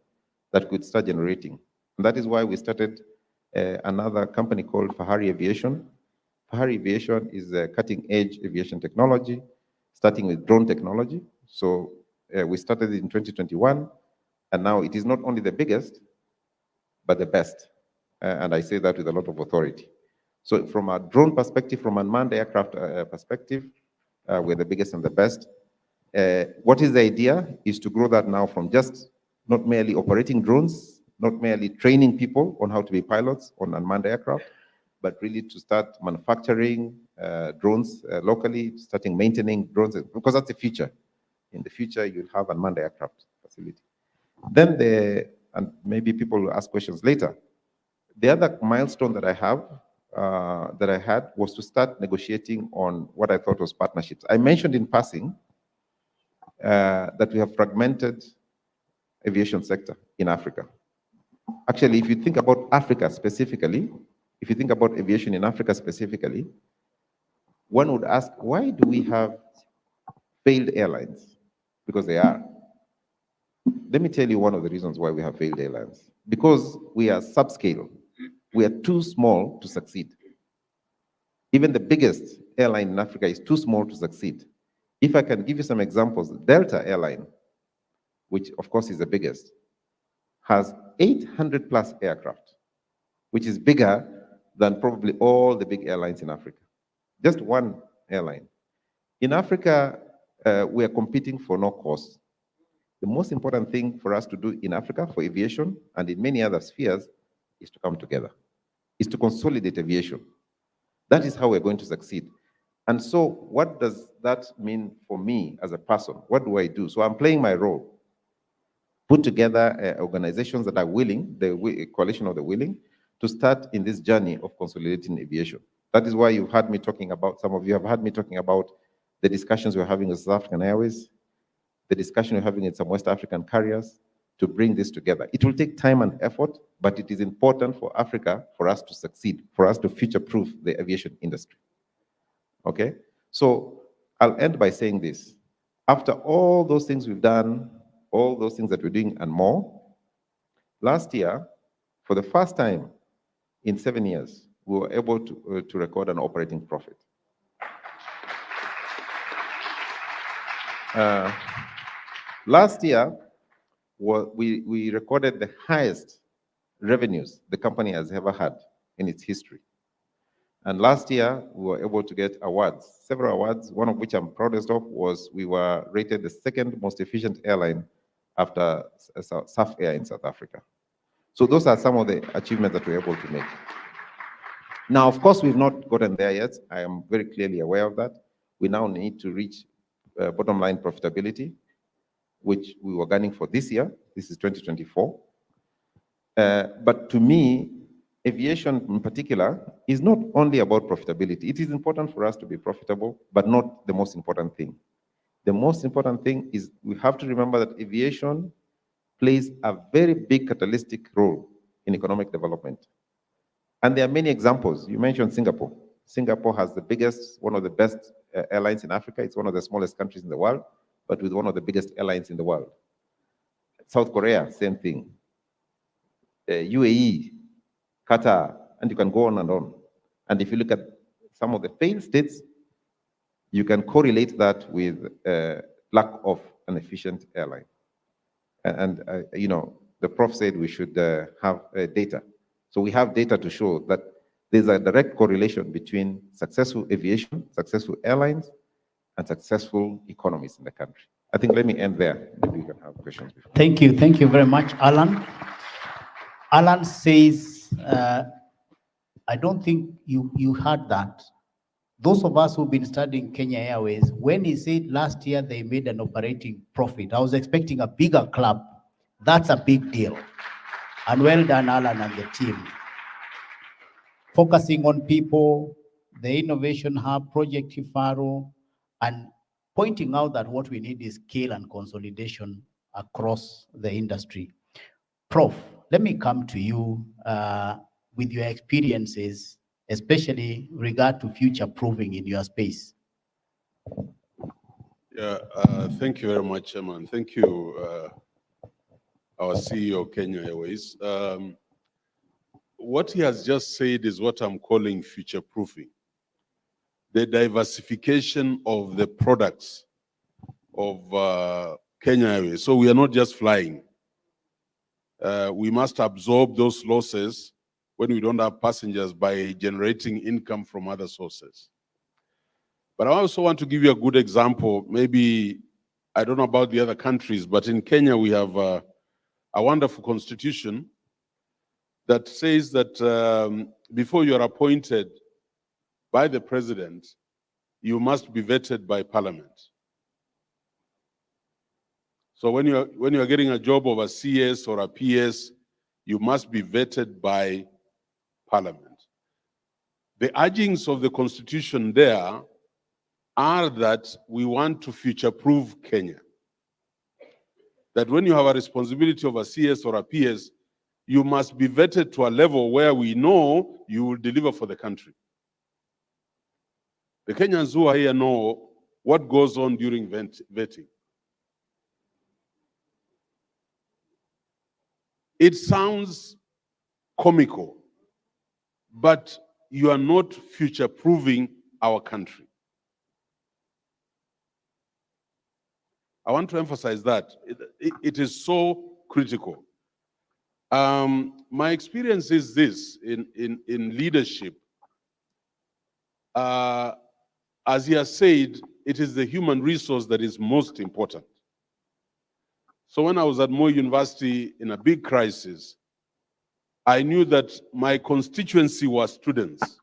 that could start generating. And that is why we started another company called Fahari Aviation. Fahari Aviation is a cutting-edge aviation technology, starting with drone technology. So we started in 2021, and now it is not only the biggest, but the best. And I say that with a lot of authority. So from a drone perspective, from an unmanned aircraft perspective, we're the biggest and the best. What is the idea is to grow that now from just not merely operating drones, not merely training people on how to be pilots on unmanned aircraft, but really to start manufacturing drones locally, starting maintaining drones, because that's the future. In the future, you'll have an unmanned aircraft facility. Then and maybe people will ask questions later. The other milestone that I have, that I had, was to start negotiating on what I thought was partnerships. I mentioned in passing that we have fragmented aviation sector in Africa. Actually, if you think about Africa specifically, if you think about aviation in Africa specifically, one would ask, why do we have failed airlines? Because they are. Let me tell you one of the reasons why we have failed airlines. Because we are subscale. We are too small to succeed. Even the biggest airline in Africa is too small to succeed. If I can give you some examples, Delta Airline, which of course is the biggest, has 800 plus aircraft, which is bigger than probably all the big airlines in Africa. Just one airline. In Africa, we are competing for no cost. The most important thing for us to do in Africa for aviation and in many other spheres is to come together, is to consolidate aviation. That is how we're going to succeed. And so what does that mean for me as a person? What do I do? So I'm playing my role. Put together organizations that are willing, the coalition of the willing, to start in this journey of consolidating aviation. That is why you've heard me talking about, some of you have heard me talking about the discussions we're having with South African Airways, the discussion we're having in some West African carriers to bring this together. It will take time and effort, but it is important for Africa for us to succeed, for us to future-proof the aviation industry. Okay? So I'll end by saying this. After all those things we've done, all those things that we're doing and more, last year, for the first time in 7 years, we were able to record an operating profit. Last year, we recorded the highest revenues the company has ever had in its history. And last year, we were able to get awards, several awards, one of which I'm proudest of was we were rated the second most efficient airline after SAF Air in South Africa. So those are some of the achievements that we're able to make. Now, of course, we've not gotten there yet. I am very clearly aware of that. We now need to reach bottom line profitability, which we were gunning for this year. This is 2024. But to me, aviation in particular is not only about profitability. It is important for us to be profitable, but not the most important thing. The most important thing is we have to remember that aviation plays a very big catalytic role in economic development. And there are many examples. You mentioned Singapore. Singapore has the biggest, one of the best airlines in Africa. It's one of the smallest countries in the world, but with one of the biggest airlines in the world. South Korea, same thing. UAE, Qatar, and you can go on and on. And if you look at some of the failed states, you can correlate that with lack of an efficient airline. And you know, the prof said we should have data. So we have data to show that there's a direct correlation between successful aviation, successful airlines, and successful economies in the country. I think let me end there. Maybe you can have questions before. Thank you very much, Alan. Alan says, I don't think you heard that. Those of us who've been studying Kenya Airways, when he said last year they made an operating profit, I was expecting a bigger club. That's a big deal. And well done, Alan and the team. Focusing on people, the Innovation Hub, Project Hifaro, and pointing out that what we need is scale and consolidation across the industry. Prof, let me come to you with your experiences, especially regard to future proving in your space. Yeah, thank you very much, Chairman. Thank you, our CEO of Kenya Airways. What he has just said is what I'm calling future proofing. The diversification of the products of Kenya Airways. So we are not just flying. We must absorb those losses when we don't have passengers by generating income from other sources. But I also want to give you a good example. Maybe, I don't know about the other countries, but in Kenya we have a wonderful constitution that says that before you are appointed by the president, you must be vetted by parliament. So when you're getting a job of a CS or a PS, you must be vetted by Parliament. The urgings of the Constitution there are that we want to future-proof Kenya. That when you have a responsibility of a CS or a PS, you must be vetted to a level where we know you will deliver for the country. The Kenyans who are here know what goes on during vetting. It sounds comical, but you are not future-proofing our country. I want to emphasize that. It is so critical. My experience is this in leadership. As he has said, it is the human resource that is most important. So when I was at Moi University in a big crisis, I knew that my constituency was students.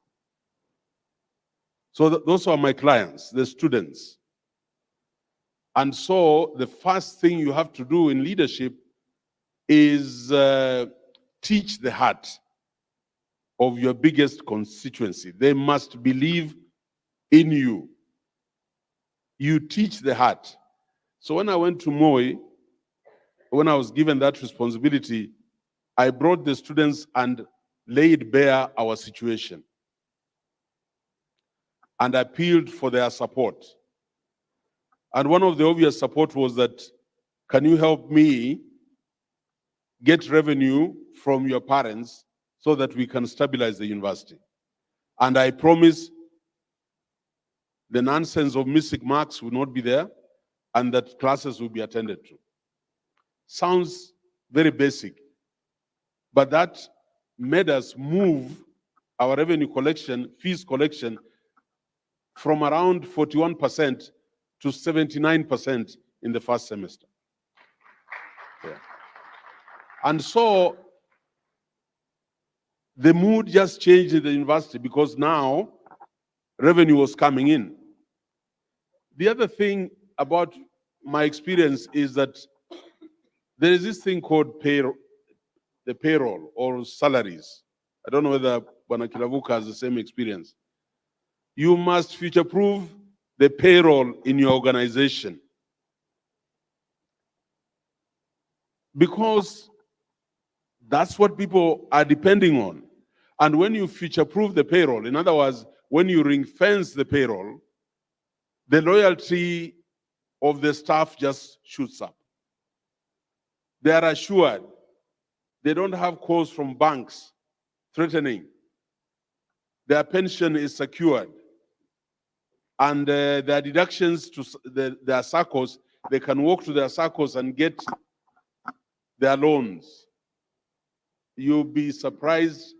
So those are my clients, the students. And so the first thing you have to do in leadership is teach the heart of your biggest constituency. They must believe in you. You teach the heart. So when I went to Moi, when I was given that responsibility, I brought the students and laid bare our situation and appealed for their support. And one of the obvious support was that, can you help me get revenue from your parents so that we can stabilize the university? And I promise the nonsense of missing marks will not be there and that classes will be attended to. Sounds very basic, but that made us move our revenue collection, fees collection, from around 41% to 79% in the first semester. Yeah. And so the mood just changed in the university because now revenue was coming in. The other thing about my experience is that there is this thing called the payroll or salaries. I don't know whether Bwana Kilavuka has the same experience. You must future-proof the payroll in your organization. Because that's what people are depending on. And when you future-proof the payroll, in other words, when you ring-fence the payroll, the loyalty of the staff just shoots up. They are assured. They don't have calls from banks threatening. Their pension is secured. And their deductions to their SACCOs, they can walk to their SACCOs and get their loans. You'll be surprised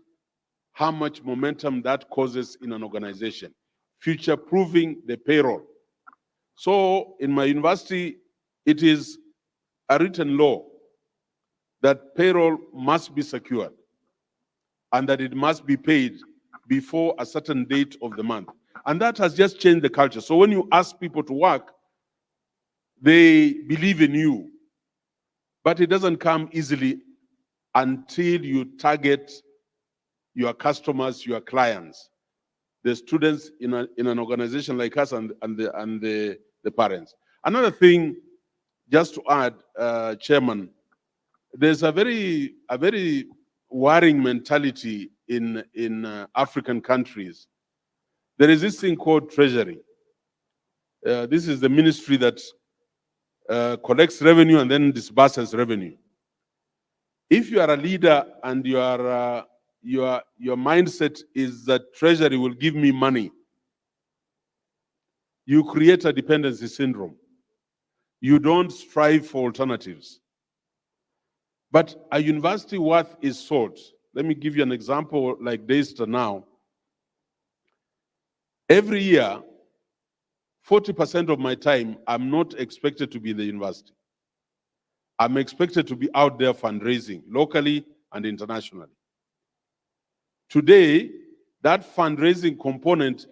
how much momentum that causes in an organization. Future-proofing the payroll. So in my university, it is a written law that payroll must be secured and that it must be paid before a certain date of the month. And that has just changed the culture. So when you ask people to work, they believe in you. But it doesn't come easily until you target your customers, your clients, the students in an organization like us and the parents. Another thing, just to add, Chairman, there's a very worrying mentality in African countries. There is this thing called treasury. This is the ministry that collects revenue and then disburses revenue. If you are a leader and your mindset is that treasury will give me money, you create a dependency syndrome. You don't strive for alternatives. But a university worth is sought. Let me give you an example like Daystar now. Every year, 40% of my time, I'm not expected to be in the university. I'm expected to be out there fundraising, locally and internationally. Today, that fundraising component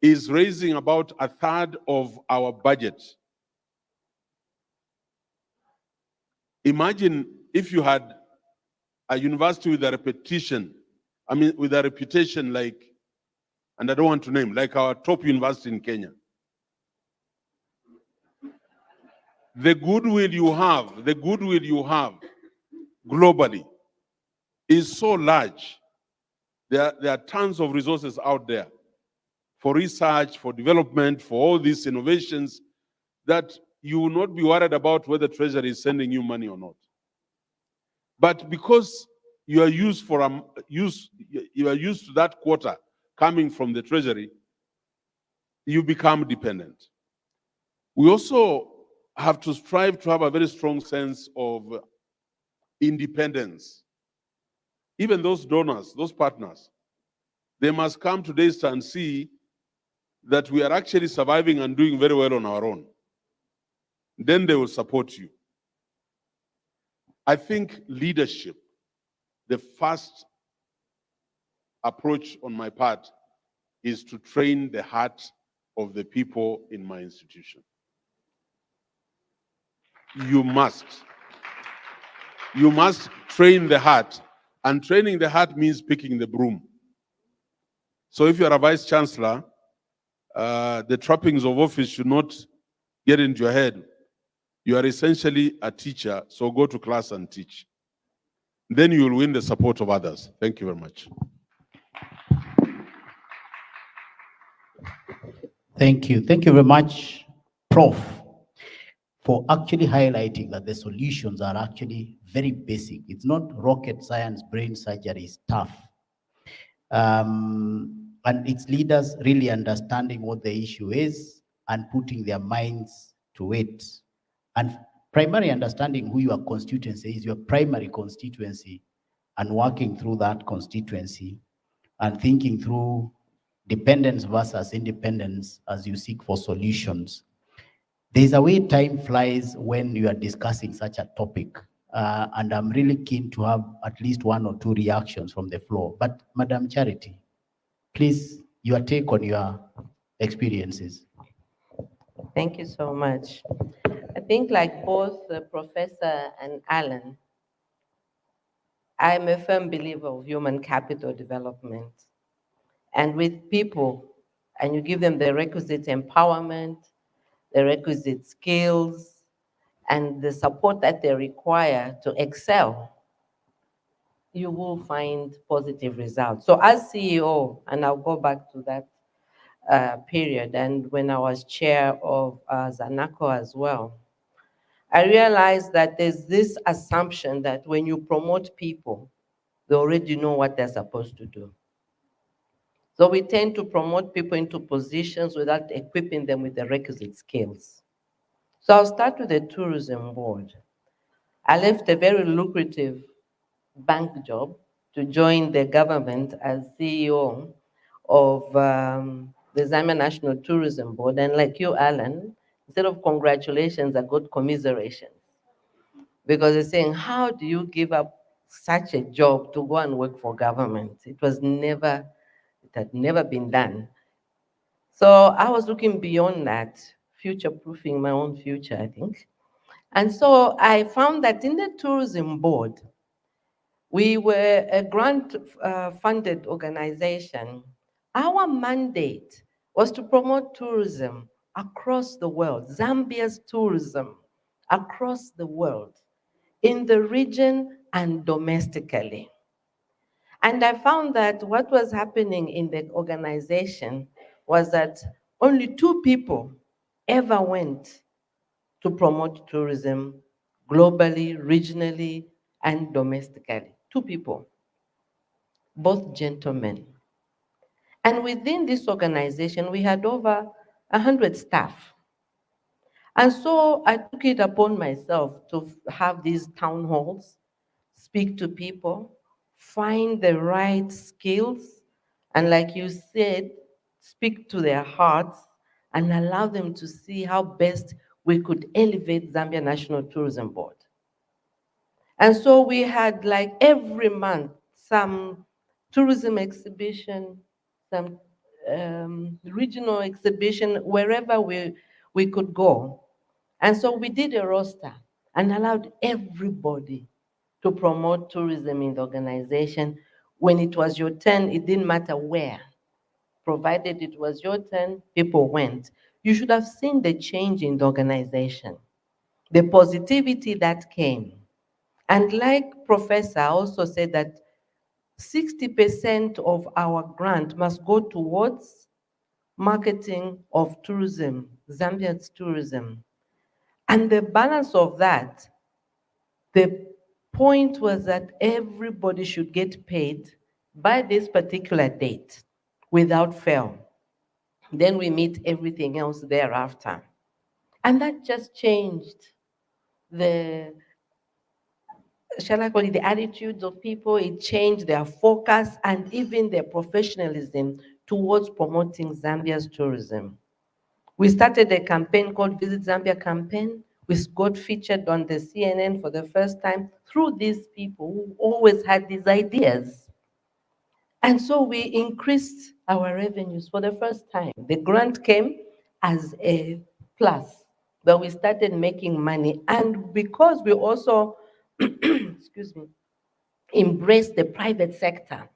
is raising about 1/3 of our budget. Imagine if you had a university with a with a reputation like, and I don't want to name, like our top university in Kenya. The goodwill you have globally is so large. There are tons of resources out there for research, for development, for all these innovations, that you will not be worried about whether Treasury is sending you money or not. But because you are used to that quota coming from the Treasury, you become dependent. We also have to strive to have a very strong sense of independence. Even those donors, those partners, they must come to Daystar and see that we are actually surviving and doing very well on our own. Then they will support you. I think leadership, the first approach on my part, is to train the heart of the people in my institution. You must train the heart, and training the heart means picking the broom. So if you're a vice chancellor, the trappings of office should not get into your head. You are essentially a teacher, so go to class and teach. Then you will win the support of others. Thank you very much. Thank you. Thank you very much, Prof, for actually highlighting that the solutions are actually very basic. It's not rocket science, brain surgery is tough. And it's leaders really understanding what the issue is and putting their minds to it. And primarily understanding who your constituency is, your primary constituency, and working through that constituency and thinking through dependence versus independence as you seek for solutions. There's a way time flies when you are discussing such a topic, and I'm really keen to have at least one or two reactions from the floor. But Madam Charity, please, your take on your experiences. Thank you so much. I think like both the Professor and Alan, I'm a firm believer of human capital development. And with people, and you give them the requisite empowerment, the requisite skills, and the support that they require to excel, you will find positive results. So as CEO, and I'll go back to that period, and when I was chair of Zanaco as well, I realized that there's this assumption that when you promote people, they already know what they're supposed to do. So we tend to promote people into positions without equipping them with the requisite skills. So I'll start with the tourism board. I left a very lucrative bank job to join the government as CEO of the Zambia National Tourism Board. And like you, Alan, instead of congratulations, I got commiserations. Because they're saying, how do you give up such a job to go and work for government? It had never been done. So I was looking beyond that, future-proofing my own future, I think. And so I found that in the tourism board, we were a grant-funded organization. Our mandate was to promote tourism across the world, Zambia's tourism across the world, in the region and domestically. And I found that what was happening in the organization was that only 2 people ever went to promote tourism globally, regionally, and domestically. 2 people, both gentlemen. And within this organization, we had over 100 staff. And so I took it upon myself to have these town halls, speak to people, find the right skills, and like you said, speak to their hearts and allow them to see how best we could elevate Zambia National Tourism Board. And so we had like every month some tourism exhibition, some regional exhibition, wherever we could go. And so we did a roster. and allowed everybody to promote tourism in the organization. When it was your turn, it didn't matter where. Provided it was your turn, people went. You should have seen the change in the organization, the positivity that came. And like Professor also said that 60% of our grant must go towards marketing of tourism, Zambia's tourism. And the balance of that, the point was that everybody should get paid by this particular date without fail. Then we meet everything else thereafter. And that just changed the, shall I call it, the attitudes of people. It changed their focus and even their professionalism towards promoting Zambia's tourism. We started a campaign called Visit Zambia campaign. We got featured on the CNN for the first time through these people who always had these ideas. And so we increased our revenues for the first time. The grant came as a plus, but we started making money. And because we also, excuse me, embraced the private sector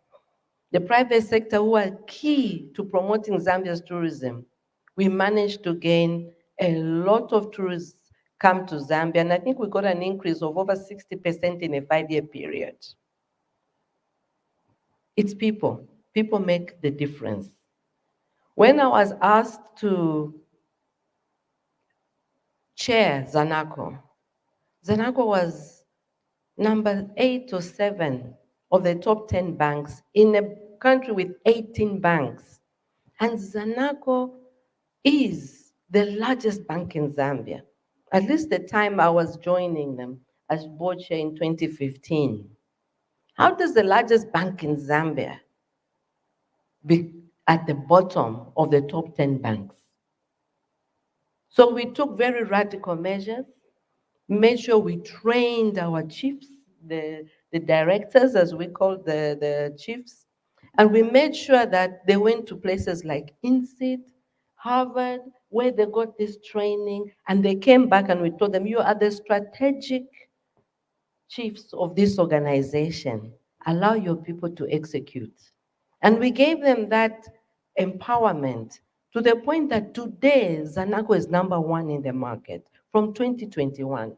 who are key to promoting Zambia's tourism, we managed to gain a lot of tourists come to Zambia. And I think we got an increase of over 60% in a 5-year period. It's people. People make the difference. When I was asked to chair Zanaco, Zanaco was number 8 or 7 of the top 10 banks in a country with 18 banks. And Zanaco is the largest bank in Zambia. At least the time I was joining them as board chair in 2015. How does the largest bank in Zambia be at the bottom of the top 10 banks? So we took very radical measures, made sure we trained our chiefs, the directors, as we call the chiefs, and we made sure that they went to places like INSEAD, Harvard, where they got this training, and they came back and we told them, you are the strategic chiefs of this organization. Allow your people to execute. And we gave them that empowerment to the point that today, Zanaco is number 1 in the market from 2021.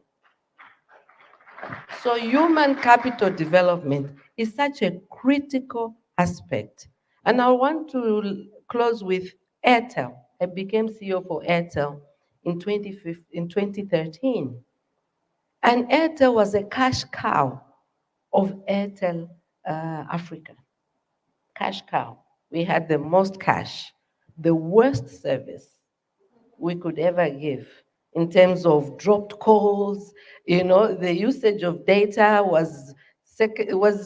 So human capital development is such a critical aspect. And I want to close with Airtel. I became CEO for Airtel in 2013. And Airtel was a cash cow of Airtel Africa. Cash cow. We had the most cash, the worst service we could ever give in terms of dropped calls. You know, the usage of data was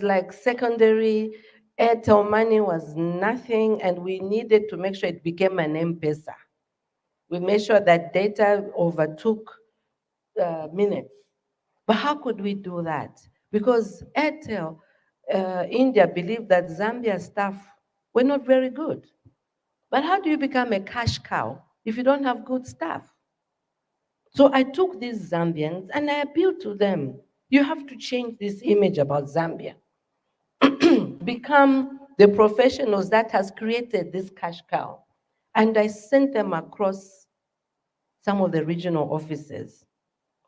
like secondary. Airtel money was nothing, and we needed to make sure it became an M-Pesa. We made sure that data overtook minutes. But how could we do that? Because Airtel, India believed that Zambia staff were not very good. But how do you become a cash cow if you don't have good staff? So I took these Zambians and I appealed to them. You have to change this image about Zambia. Become the professionals that has created this cash cow. And I sent them across some of the regional offices.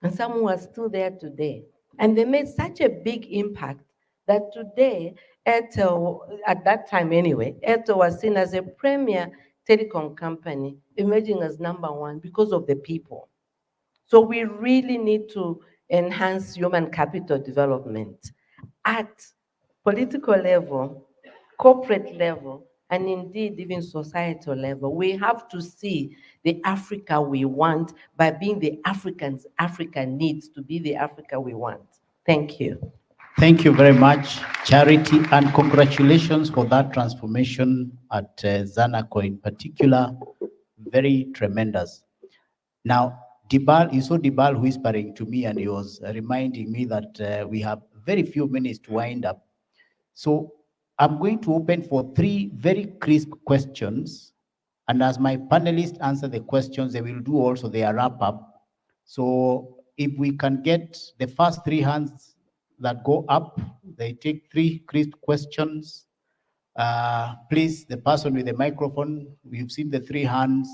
And some who are still there today. And they made such a big impact that today, Airtel, at that time anyway, Airtel was seen as a premier telecom company, emerging as number 1 because of the people. So we really need to enhance human capital development at political level, corporate level, and indeed even societal level. We have to see the Africa we want by being the Africans Africa needs to be the Africa we want. Thank you. Thank you very much, Charity, and congratulations for that transformation at Zanaco in particular. Very tremendous. Now, Dibal, you saw Dibal whispering to me and he was reminding me that we have very few minutes to wind up. So I'm going to open for 3 very crisp questions. And as my panelists answer the questions, they will do also their wrap up. So if we can get the first 3 hands that go up, they take 3 questions. Please, the person with the microphone, we've seen the 3 hands.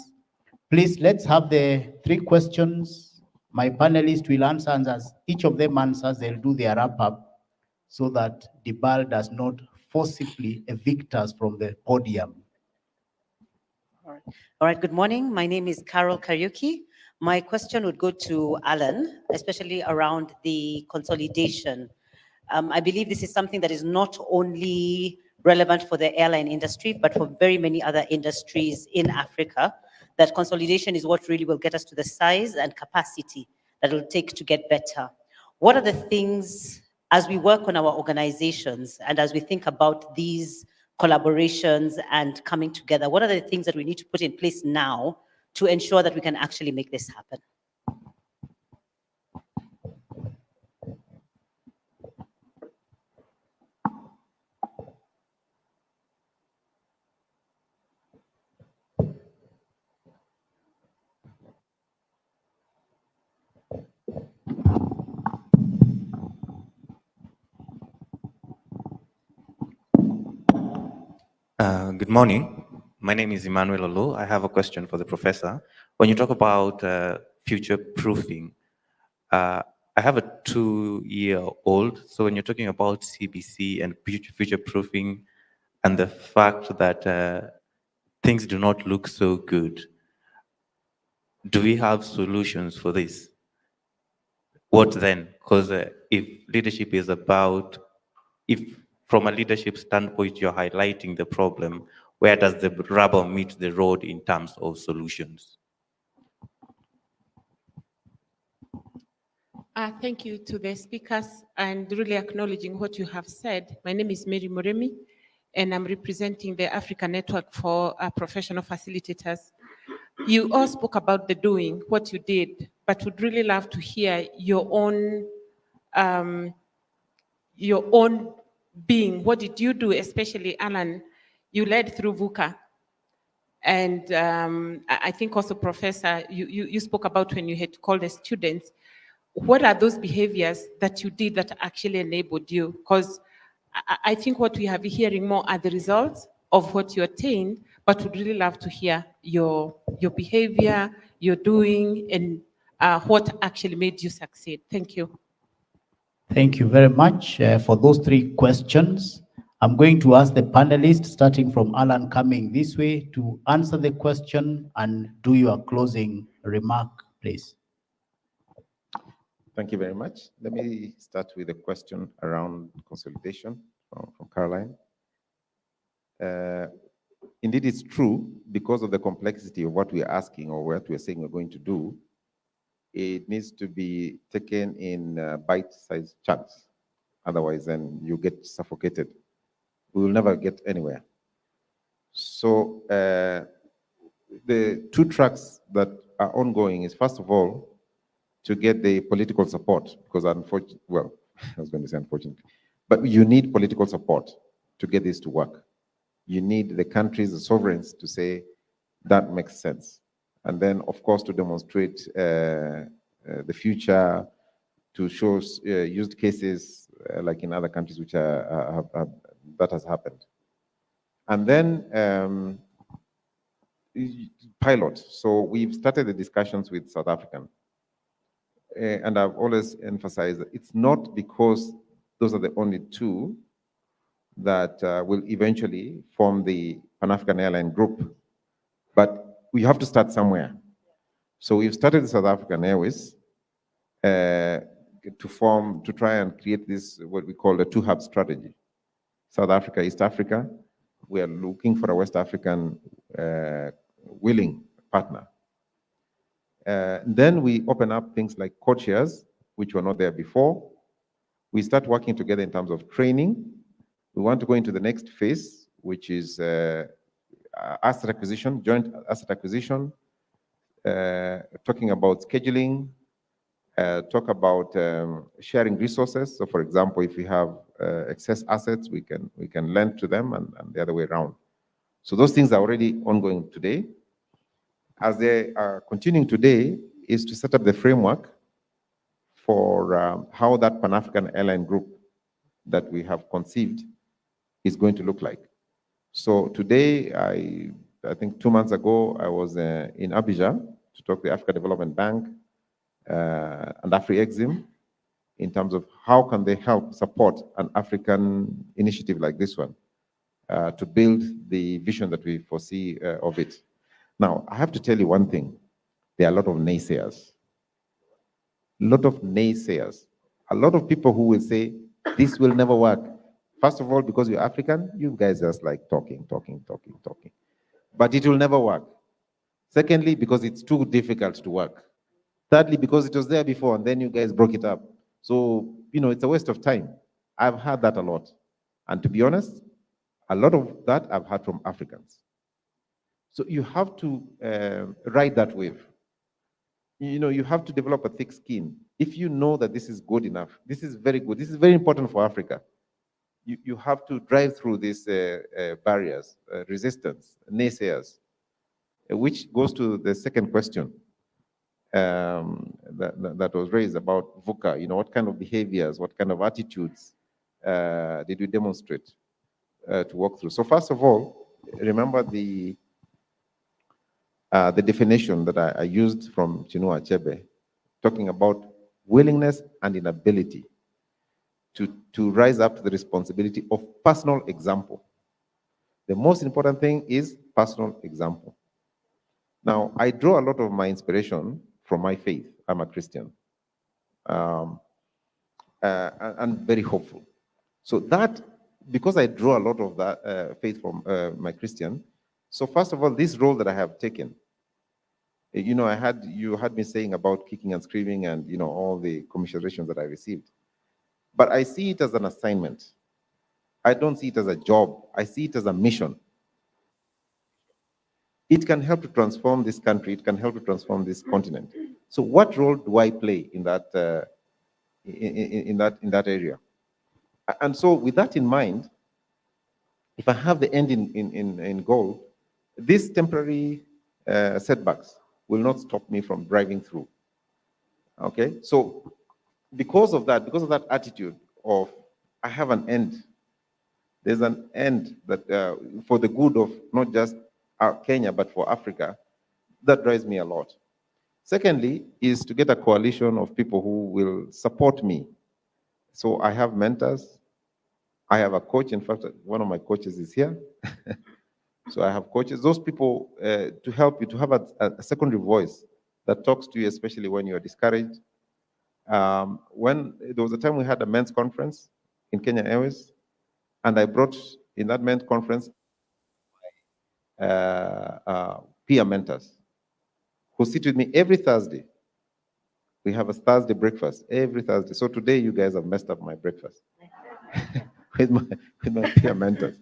Please, let's have the 3 questions. My panelists will answer, and as each of them answers, they'll do their wrap-up so that the ball does not forcibly evict us from the podium. All right, good morning. My name is Carol Kariuki. My question would go to Alan, especially around the consolidation. I believe this is something that is not only relevant for the airline industry, but for very many other industries in Africa, that consolidation is what really will get us to the size and capacity that it will take to get better. What are the things, as we work on our organizations and as we think about these collaborations and coming together, what are the things that we need to put in place now to ensure that we can actually make this happen? Good morning. My name is Emmanuel Olo. I have a question for the professor. When you talk about future proofing, I have a 2-year-old. So when you're talking about CBC and future proofing and the fact that things do not look so good, do we have solutions for this? What then? Because if leadership is about, if from a leadership standpoint, you're highlighting the problem, where does the rubber meet the road in terms of solutions? Thank you to the speakers and really acknowledging what you have said. My name is Mary Moremi, and I'm representing the Africa Network for Professional Facilitators. You all spoke about the doing, what you did, but would really love to hear your own being. What did you do, especially Alan? You led through VUCA. And I think also, Professor, you spoke about when you had to call the students. What are those behaviors that you did that actually enabled you? Because I think what we have been hearing more are the results of what you attained, but would really love to hear your behavior, your doing, and what actually made you succeed. Thank you. Thank you very much for those 3 questions. I'm going to ask the panelists, starting from Alan coming this way, to answer the question and do your closing remark, please. Thank you very much. Let me start with a question around consolidation from Caroline. Indeed, it's true, because of the complexity of what we're asking or what we're saying we're going to do, it needs to be taken in bite-sized chunks. Otherwise, then you get suffocated. We will never get anywhere. So the 2 tracks that are ongoing is, first of all, to get the political support, because unfortunately, well, I was going to say unfortunately, but you need political support to get this to work. You need the countries, the sovereigns, to say that makes sense. And then, of course, to demonstrate the future, to show used cases like in other countries which that has happened. And then pilot. So we've started the discussions with South African. And I've always emphasized that it's not because those are the only 2 that will eventually form the Pan-African Airline Group, but we have to start somewhere. So we've started the South African Airways to try and create this, what we call the 2-hub strategy. South Africa, East Africa. We are looking for a West African willing partner. Then we open up things like co-chairs, which were not there before. We start working together in terms of training. We want to go into the next phase, which is asset acquisition, joint asset acquisition, talking about scheduling, talk about sharing resources. So, for example, if we have excess assets, we can lend to them, and the other way around. So those things are already ongoing today. As they are continuing today, is to set up the framework for how that Pan-African airline group that we have conceived is going to look like. So today, I think 2 months ago, I was in Abidjan to talk to the Africa Development Bank and Afri-Exim in terms of how can they help support an African initiative like this one to build the vision that we foresee of it. Now, I have to tell you one thing. There are a lot of naysayers. A lot of naysayers. A lot of people who will say, this will never work. First of all, because you're African, you guys just like talking. But it will never work. Secondly, because it's too difficult to work. Thirdly, because it was there before and then you guys broke it up. So, it's a waste of time. I've heard that a lot. And to be honest, a lot of that I've heard from Africans. So you have to ride that wave. You have to develop a thick skin. If you know that this is good enough, this is very good, this is very important for Africa, you have to drive through these barriers, resistance, naysayers, which goes to the second question that was raised about VUCA. What kind of behaviors, what kind of attitudes did we demonstrate to walk through? So first of all, remember the definition that I used from Chinua Achebe, talking about willingness and inability to rise up to the responsibility of personal example. The most important thing is personal example. Now, I draw a lot of my inspiration from my faith. I'm a Christian. And very hopeful. So that, because I draw a lot of that faith from my Christian, so first of all, this role that I have taken, you had me saying about kicking and screaming and all the commiserations that I received. But I see it as an assignment. I don't see it as a job. I see it as a mission. It can help to transform this country. It can help to transform this continent. So what role do I play in that in that area? And so with that in mind, if I have the end in goal, these temporary setbacks will not stop me from driving through. Okay, so because of that attitude of I have an end, there's an end that for the good of not just Kenya, but for Africa, that drives me a lot. Secondly, is to get a coalition of people who will support me. So I have mentors. I have a coach. In fact, one of my coaches is here. So I have coaches. Those people to help you to have a secondary voice that talks to you, especially when you are discouraged. When there was a time we had a men's conference in Kenya Airways, and I brought in that men's conference peer mentors who sit with me every Thursday. We have a Thursday breakfast every Thursday. So today you guys have messed up my breakfast with my peer mentors.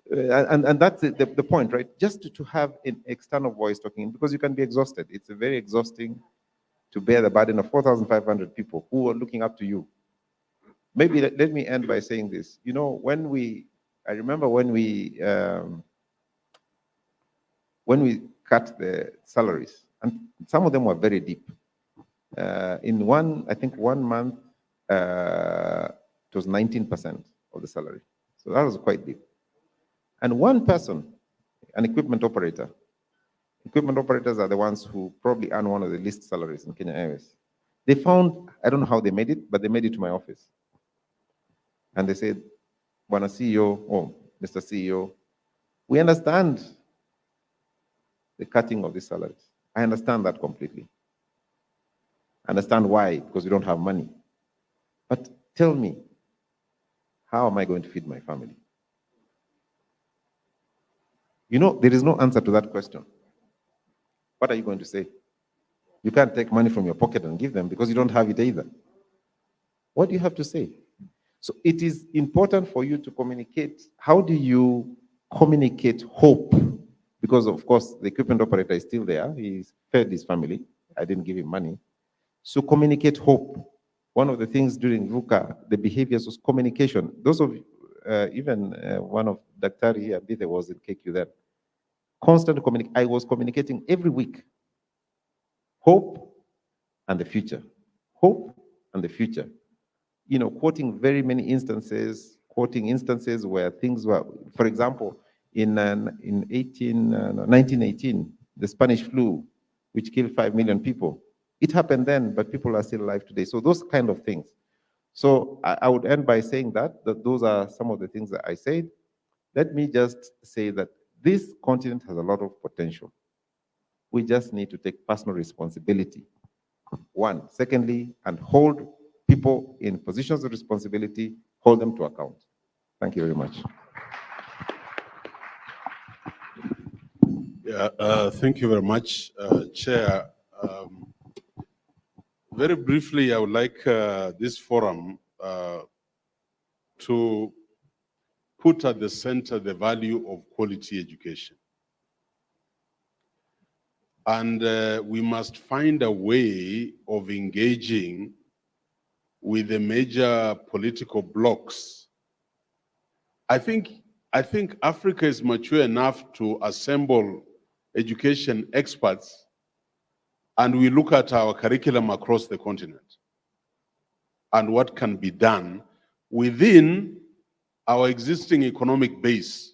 And that's the point, right? Just to have an external voice talking, because you can be exhausted. It's very exhausting to bear the burden of 4,500 people who are looking up to you. Maybe let me end by saying this. I remember when we cut the salaries, and some of them were very deep. In I think 1 month, it was 19% of the salary. So that was quite deep. And one person, an equipment operator, equipment operators are the ones who probably earn one of the least salaries in Kenya Airways. They found, I don't know how they made it, but they made it to my office. And they said, Bwana CEO, or Mr. CEO, we understand the cutting of the salaries. I understand that completely. I understand why, because we don't have money. But tell me, how am I going to feed my family? There is no answer to that question. What are you going to say? You can't take money from your pocket and give them because you don't have it either. What do you have to say? So it is important for you to communicate. How do you communicate hope? Because, of course, the equipment operator is still there. He's fed his family. I didn't give him money. So communicate hope. One of the things during VUCA, the behaviors was communication. Those of even one of Dr. here, Bide was in KQ then. Constant communication. I was communicating every week. Hope and the future. Hope and the future. You know, quoting very many instances, where things were, for example, in 1918, the Spanish flu, which killed 5 million people. It happened then, but people are still alive today. So those kind of things. So I would end by saying that those are some of the things that I said. Let me just say that this continent has a lot of potential. We just need to take personal responsibility. One. Secondly, and hold people in positions of responsibility, hold them to account. Thank you very much. Yeah, thank you very much, Chair. Very briefly, I would like this forum to put at the center the value of quality education. And we must find a way of engaging with the major political blocs. I think Africa is mature enough to assemble education experts, and we look at our curriculum across the continent and what can be done within our existing economic base.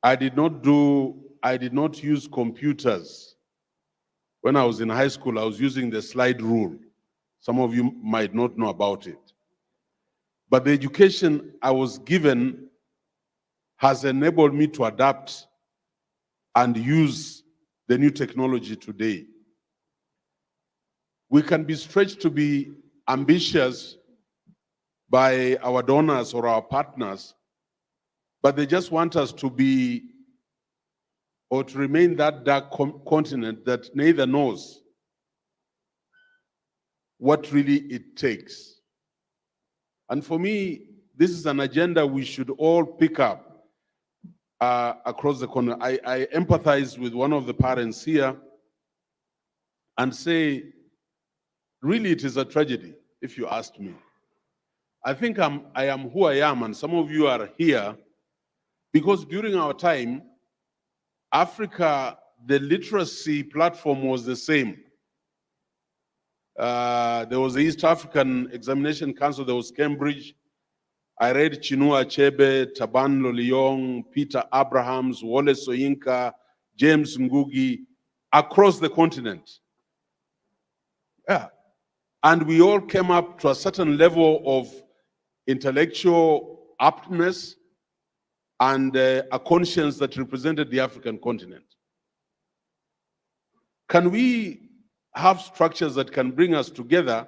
I did not use computers. When I was in high school, I was using the slide rule. Some of you might not know about it. But the education I was given has enabled me to adapt and use the new technology today. We can be stretched to be ambitious by our donors or our partners, but they just want us to be or to remain that dark continent that neither knows what really it takes. And for me, this is an agenda we should all pick up across the continent. I empathize with one of the parents here and say, really, it is a tragedy, if you asked me. I think I am who I am, and some of you are here because during our time, Africa, the literacy platform was the same. There was the East African Examination Council, there was Cambridge. I read Chinua Achebe, Taban Loliong, Peter Abrahams, Wole Soyinka, James Ngugi, across the continent. Yeah. And we all came up to a certain level of intellectual aptness and a conscience that represented the African continent. Can we have structures that can bring us together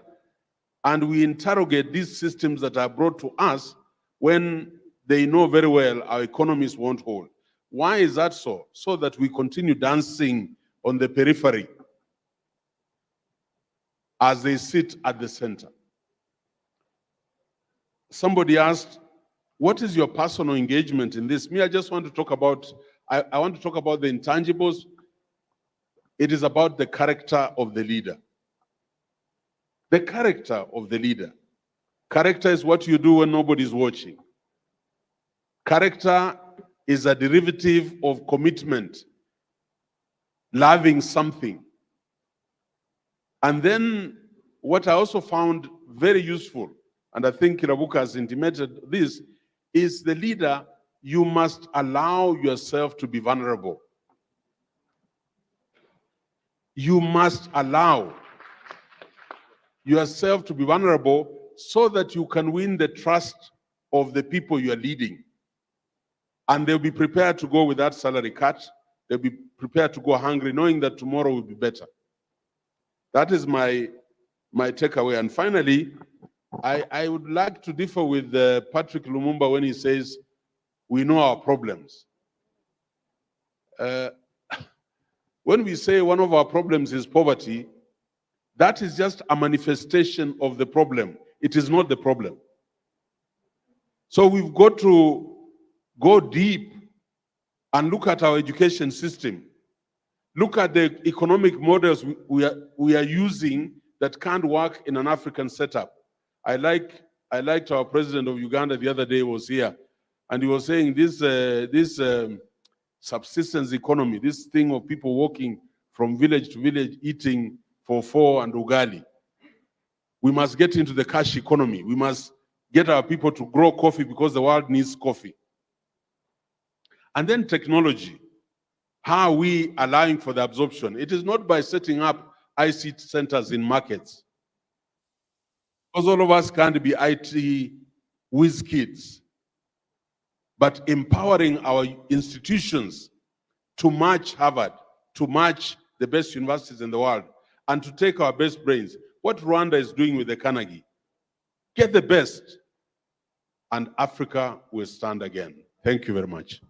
and we interrogate these systems that are brought to us when they know very well our economies won't hold? Why is that so? So that we continue dancing on the periphery as they sit at the center. Somebody asked, what is your personal engagement in this? Me, I just want to talk about, I want to talk about the intangibles. It is about the character of the leader. The character of the leader. Character is what you do when nobody's watching. Character is a derivative of commitment, loving something. And then what I also found very useful, and I think Kirabuka has intimated this, is the leader, you must allow yourself to be vulnerable. You must allow yourself to be vulnerable so that you can win the trust of the people you are leading. And they'll be prepared to go with that salary cut. They'll be prepared to go hungry, knowing that tomorrow will be better. That is my takeaway. And finally, I would like to differ with Patrick Lumumba when he says, we know our problems. When we say one of our problems is poverty, that is just a manifestation of the problem. It is not the problem. So we've got to go deep and look at our education system. Look at the economic models we are using that can't work in an African setup. I liked our president of Uganda the other day was here, and he was saying this subsistence economy, this thing of people walking from village to village eating for and ugali. We must get into the cash economy. We must get our people to grow coffee because the world needs coffee. And then technology. How are we allowing for the absorption? It is not by setting up ICT centers in markets. Because all of us can't be IT whiz kids. But empowering our institutions to match Harvard, to match the best universities in the world, and to take our best brains. What Rwanda is doing with the Carnegie. Get the best, and Africa will stand again. Thank you very much.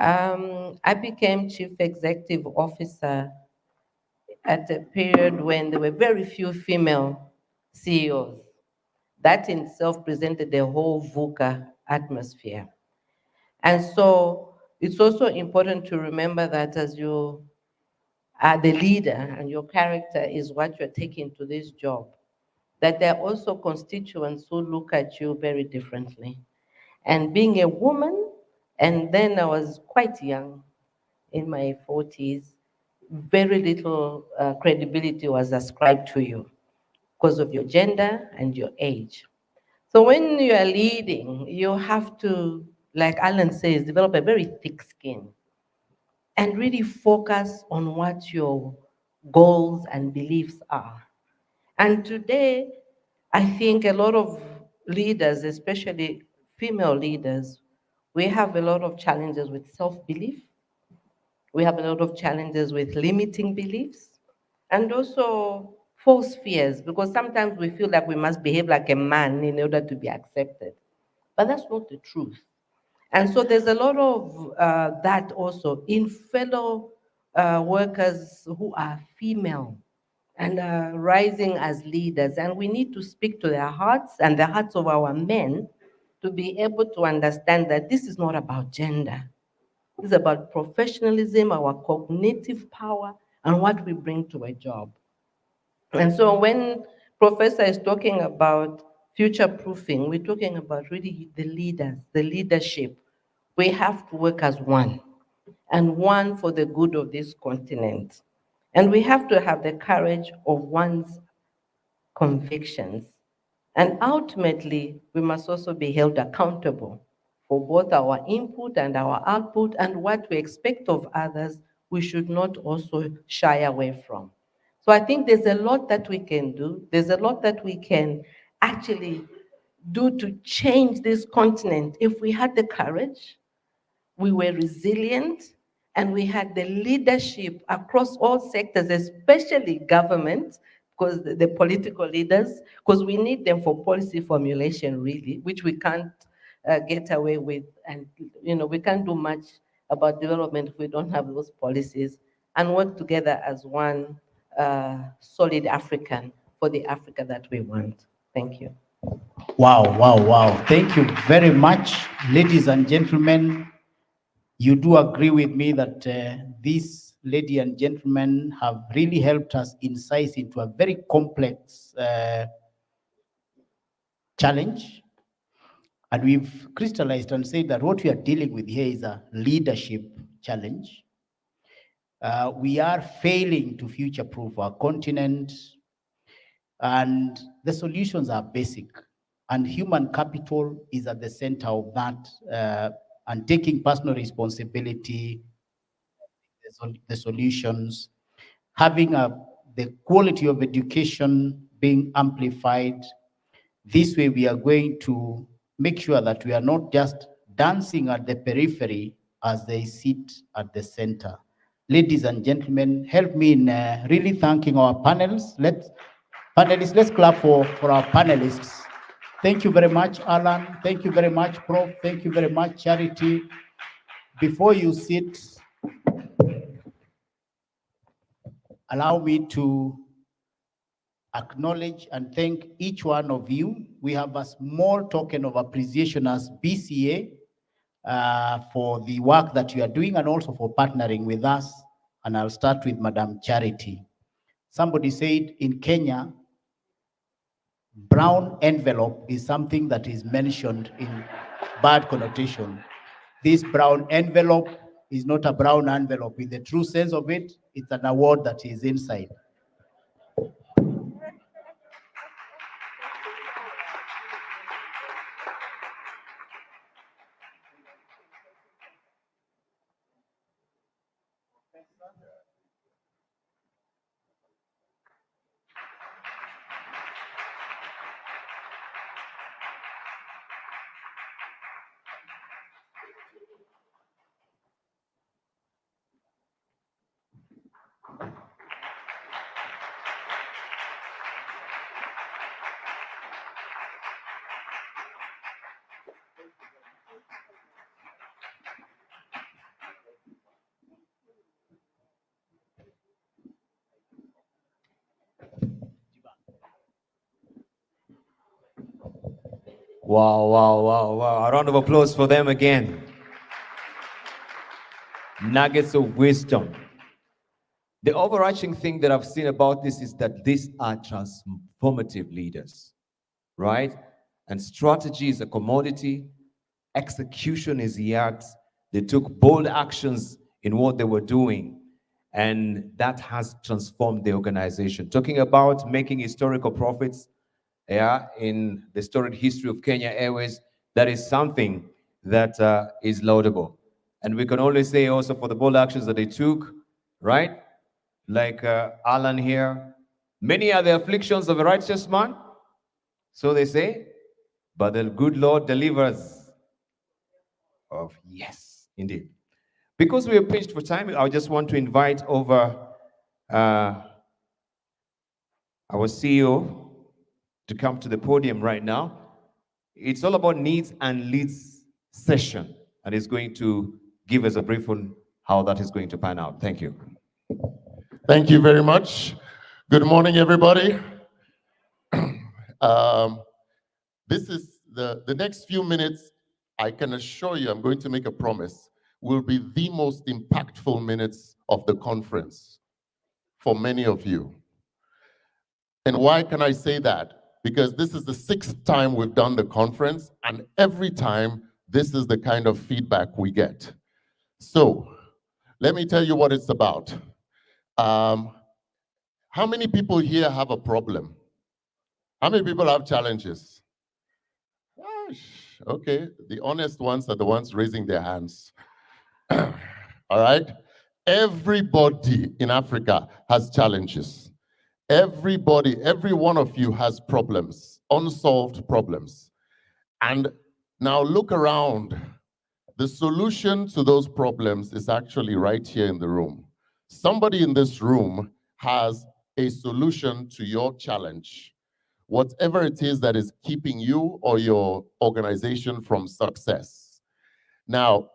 I became Chief Executive Officer at a period when there were very few female CEOs. That in itself presented a whole VUCA atmosphere. And so it's also important to remember that as you are the leader and your character is what you're taking to this job, that there are also constituents who look at you very differently. And being a woman, and then I was quite young, in my 40s, very little credibility was ascribed to you because of your gender and your age. So when you are leading, you have to, like Alan says, develop a very thick skin and really focus on what your goals and beliefs are. And today, I think a lot of leaders, especially female leaders, we have a lot of challenges with self-belief. We have a lot of challenges with limiting beliefs and also false fears, because sometimes we feel like we must behave like a man in order to be accepted. But that's not the truth. And so there's a lot of that also in fellow workers who are female and are rising as leaders. And we need to speak to their hearts and the hearts of our men to be able to understand that this is not about gender. It's about professionalism, our cognitive power, and what we bring to a job. And so when Professor is talking about future-proofing, we're talking about really the leaders, the leadership. We have to work as one, and one for the good of this continent. And we have to have the courage of one's convictions. And ultimately, we must also be held accountable for both our input and our output, and what we expect of others, we should not also shy away from. So I think there's a lot that we can do. There's a lot that we can actually do to change this continent if we had the courage, we were resilient, and we had the leadership across all sectors, especially government, because the political leaders, because we need them for policy formulation, really, which we can't get away with. And we can't do much about development if we don't have those policies, and work together as one solid African for the Africa that we want. Thank you. Wow, wow, wow. Thank you very much, ladies and gentlemen. You do agree with me that these ladies and gentlemen have really helped us insight into a very complex challenge. And we've crystallized and said that what we are dealing with here is a leadership challenge. We are failing to future-proof our continent, and the solutions are basic. And human capital is at the center of that, and taking personal responsibility, the solutions, having the quality of education being amplified. This way we are going to make sure that we are not just dancing at the periphery as they sit at the center. Ladies and gentlemen, help me in really thanking our panelists. Let's clap for our panelists. Thank you very much, Alan. Thank you very much, Prof. Thank you very much, Charity. Before you sit, allow me to acknowledge and thank each one of you. We have a small token of appreciation as BCA for the work that you are doing and also for partnering with us. And I'll start with Madam Charity. Somebody said in Kenya, brown envelope is something that is mentioned in bad connotation. This brown envelope is not a brown envelope. In the true sense of it, it's an award that is inside. Wow, wow, wow, wow. A round of applause for them again. Nuggets of wisdom. The overarching thing that I've seen about this is that these are transformative leaders, right? And strategy is a commodity, execution is the art. They took bold actions in what they were doing, and that has transformed the organization. Talking about making historical profits, yeah, in the storied history of Kenya Airways, that is something that is laudable. And we can only say also for the bold actions that they took, right? Like Alan here, many are the afflictions of a righteous man, so they say, but the good Lord delivers. Of yes, indeed. Because we are pinched for time, I just want to invite over our CEO to come to the podium right now. It's all about needs and leads session, and he's going to give us a brief on how that is going to pan out. Thank you. Thank you very much. Good morning, everybody. This is the next few minutes. I can assure you, I'm going to make a promise, will be the most impactful minutes of the conference for many of you. And why can I say that? Because this is the 6th time we've done the conference, and every time this is the kind of feedback we get. So let me tell you what it's about. How many people here have a problem? How many people have challenges? Gosh, okay, the honest ones are the ones raising their hands. All right? Everybody in Africa has challenges. Everybody, every one of you has problems, unsolved problems. And now look around. The solution to those problems is actually right here in the room. Somebody in this room has a solution to your challenge, whatever it is that is keeping you or your organization from success. Now,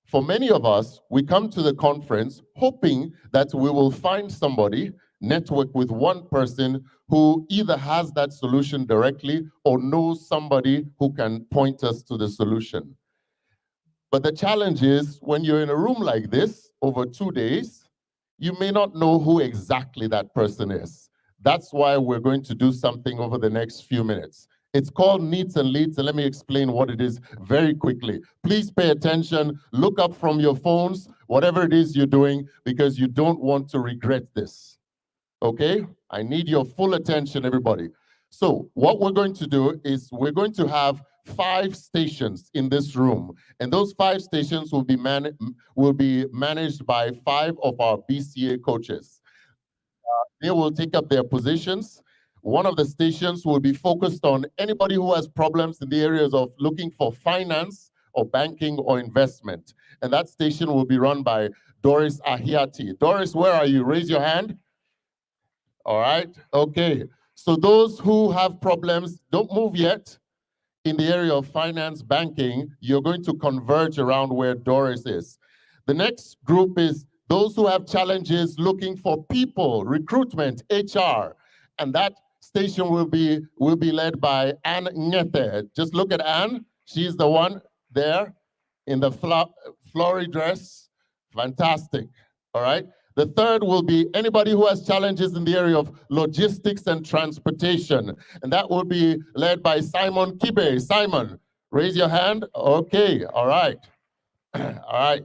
for many of us, we come to the conference hoping that we will find somebody, network with one person who either has that solution directly or knows somebody who can point us to the solution. But the challenge is when you're in a room like this over 2 days, you may not know who exactly that person is. That's why we're going to do something over the next few minutes. It's called Needs and Leads, and let me explain what it is very quickly. Please pay attention, look up from your phones, whatever it is you're doing, because you don't want to regret this. Okay? I need your full attention, everybody. So what we're going to do is we're going to have 5 stations in this room, and those 5 stations will be managed by 5 of our BCA coaches. They will take up their positions. One of the stations will be focused on anybody who has problems in the areas of looking for finance or banking or investment. And that station will be run by Doris Ayittey. Doris, where are you? Raise your hand. All right. Okay. So those who have problems, don't move yet. In the area of finance, banking, you're going to converge around where Doris is. The next group is those who have challenges looking for people, recruitment, HR. And that station will be led by Anne Ngete. Just look at Anne. She's the one there in the flowery dress. Fantastic. All right. The third will be anybody who has challenges in the area of logistics and transportation. And that will be led by Simon Kibe. Simon, raise your hand. Okay. All right. All right.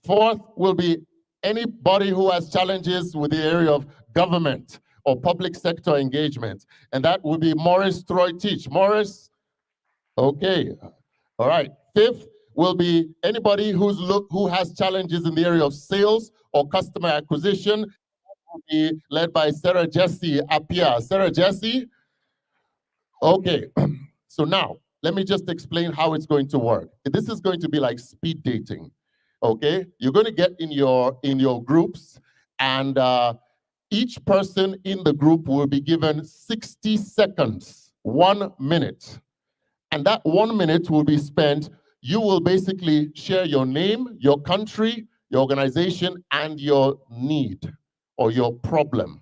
Fourth will be anybody who has challenges with the area of government or public sector engagement. And that will be Morris Troy Teach. Morris? Okay. All right. Fifth will be anybody who has challenges in the area of sales or customer acquisition. That will be led by Sarah Jesse Apia. Sarah Jesse? Okay. So now, let me just explain how it's going to work. This is going to be like speed dating. Okay, you're going to get in your groups, and each person in the group will be given 60 seconds, 1 minute. And that 1 minute will be spent, you will basically share your name, your country, your organization, and your need or your problem.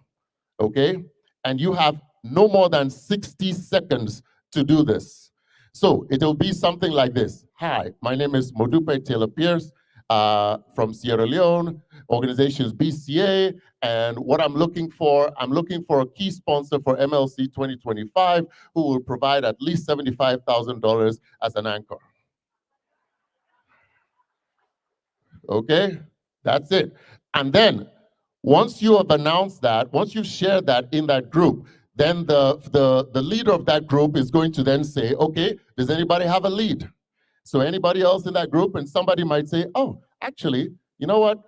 Okay? And you have no more than 60 seconds to do this. So it'll be something like this. Hi, my name is Modupe Taylor Pierce. From Sierra Leone, organizations BCA, and what I'm looking for a key sponsor for MLC 2025 who will provide at least $75,000 as an anchor. Okay, that's it. And then once you have announced that, once you've shared that in that group, then the leader of that group is going to then say, okay, does anybody have a lead? So anybody else in that group, and somebody might say, oh, actually, you know what?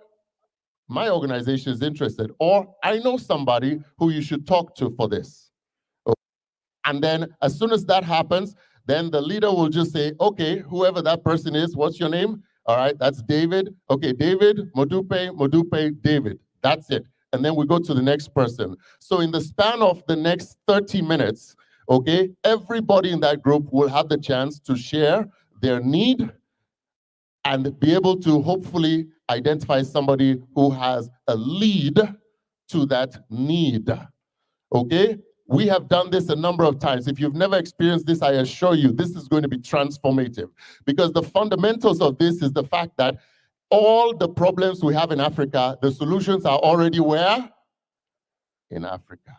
My organization is interested, or I know somebody who you should talk to for this. Okay. And then as soon as that happens, then the leader will just say, okay, whoever that person is, what's your name? All right, that's David. Okay, David, Modupe, David. That's it. And then we go to the next person. So in the span of the next 30 minutes, okay, everybody in that group will have the chance to share their need and be able to hopefully identify somebody who has a lead to that need. Okay? We have done this a number of times. If you've never experienced this, I assure you, this is going to be transformative, because the fundamentals of this is the fact that all the problems we have in Africa, the solutions are already where? In Africa.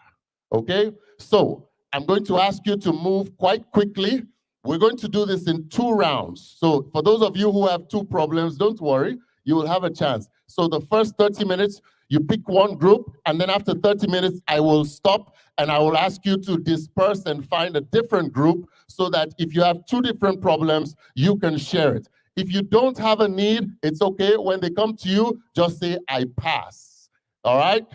Okay? So I'm going to ask you to move quite quickly. We're going to do this in 2 rounds. So for those of you who have 2 problems, don't worry, you will have a chance. So the first 30 minutes, you pick one group, and then after 30 minutes, I will stop and I will ask you to disperse and find a different group so that if you have 2 different problems, you can share it. If you don't have a need, it's okay. When they come to you, just say, I pass. All right?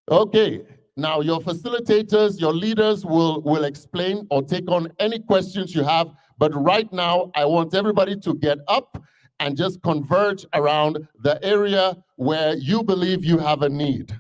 Okay. Now, your facilitators, your leaders will explain or take on any questions you have. But right now, I want everybody to get up and just converge around the area where you believe you have a need.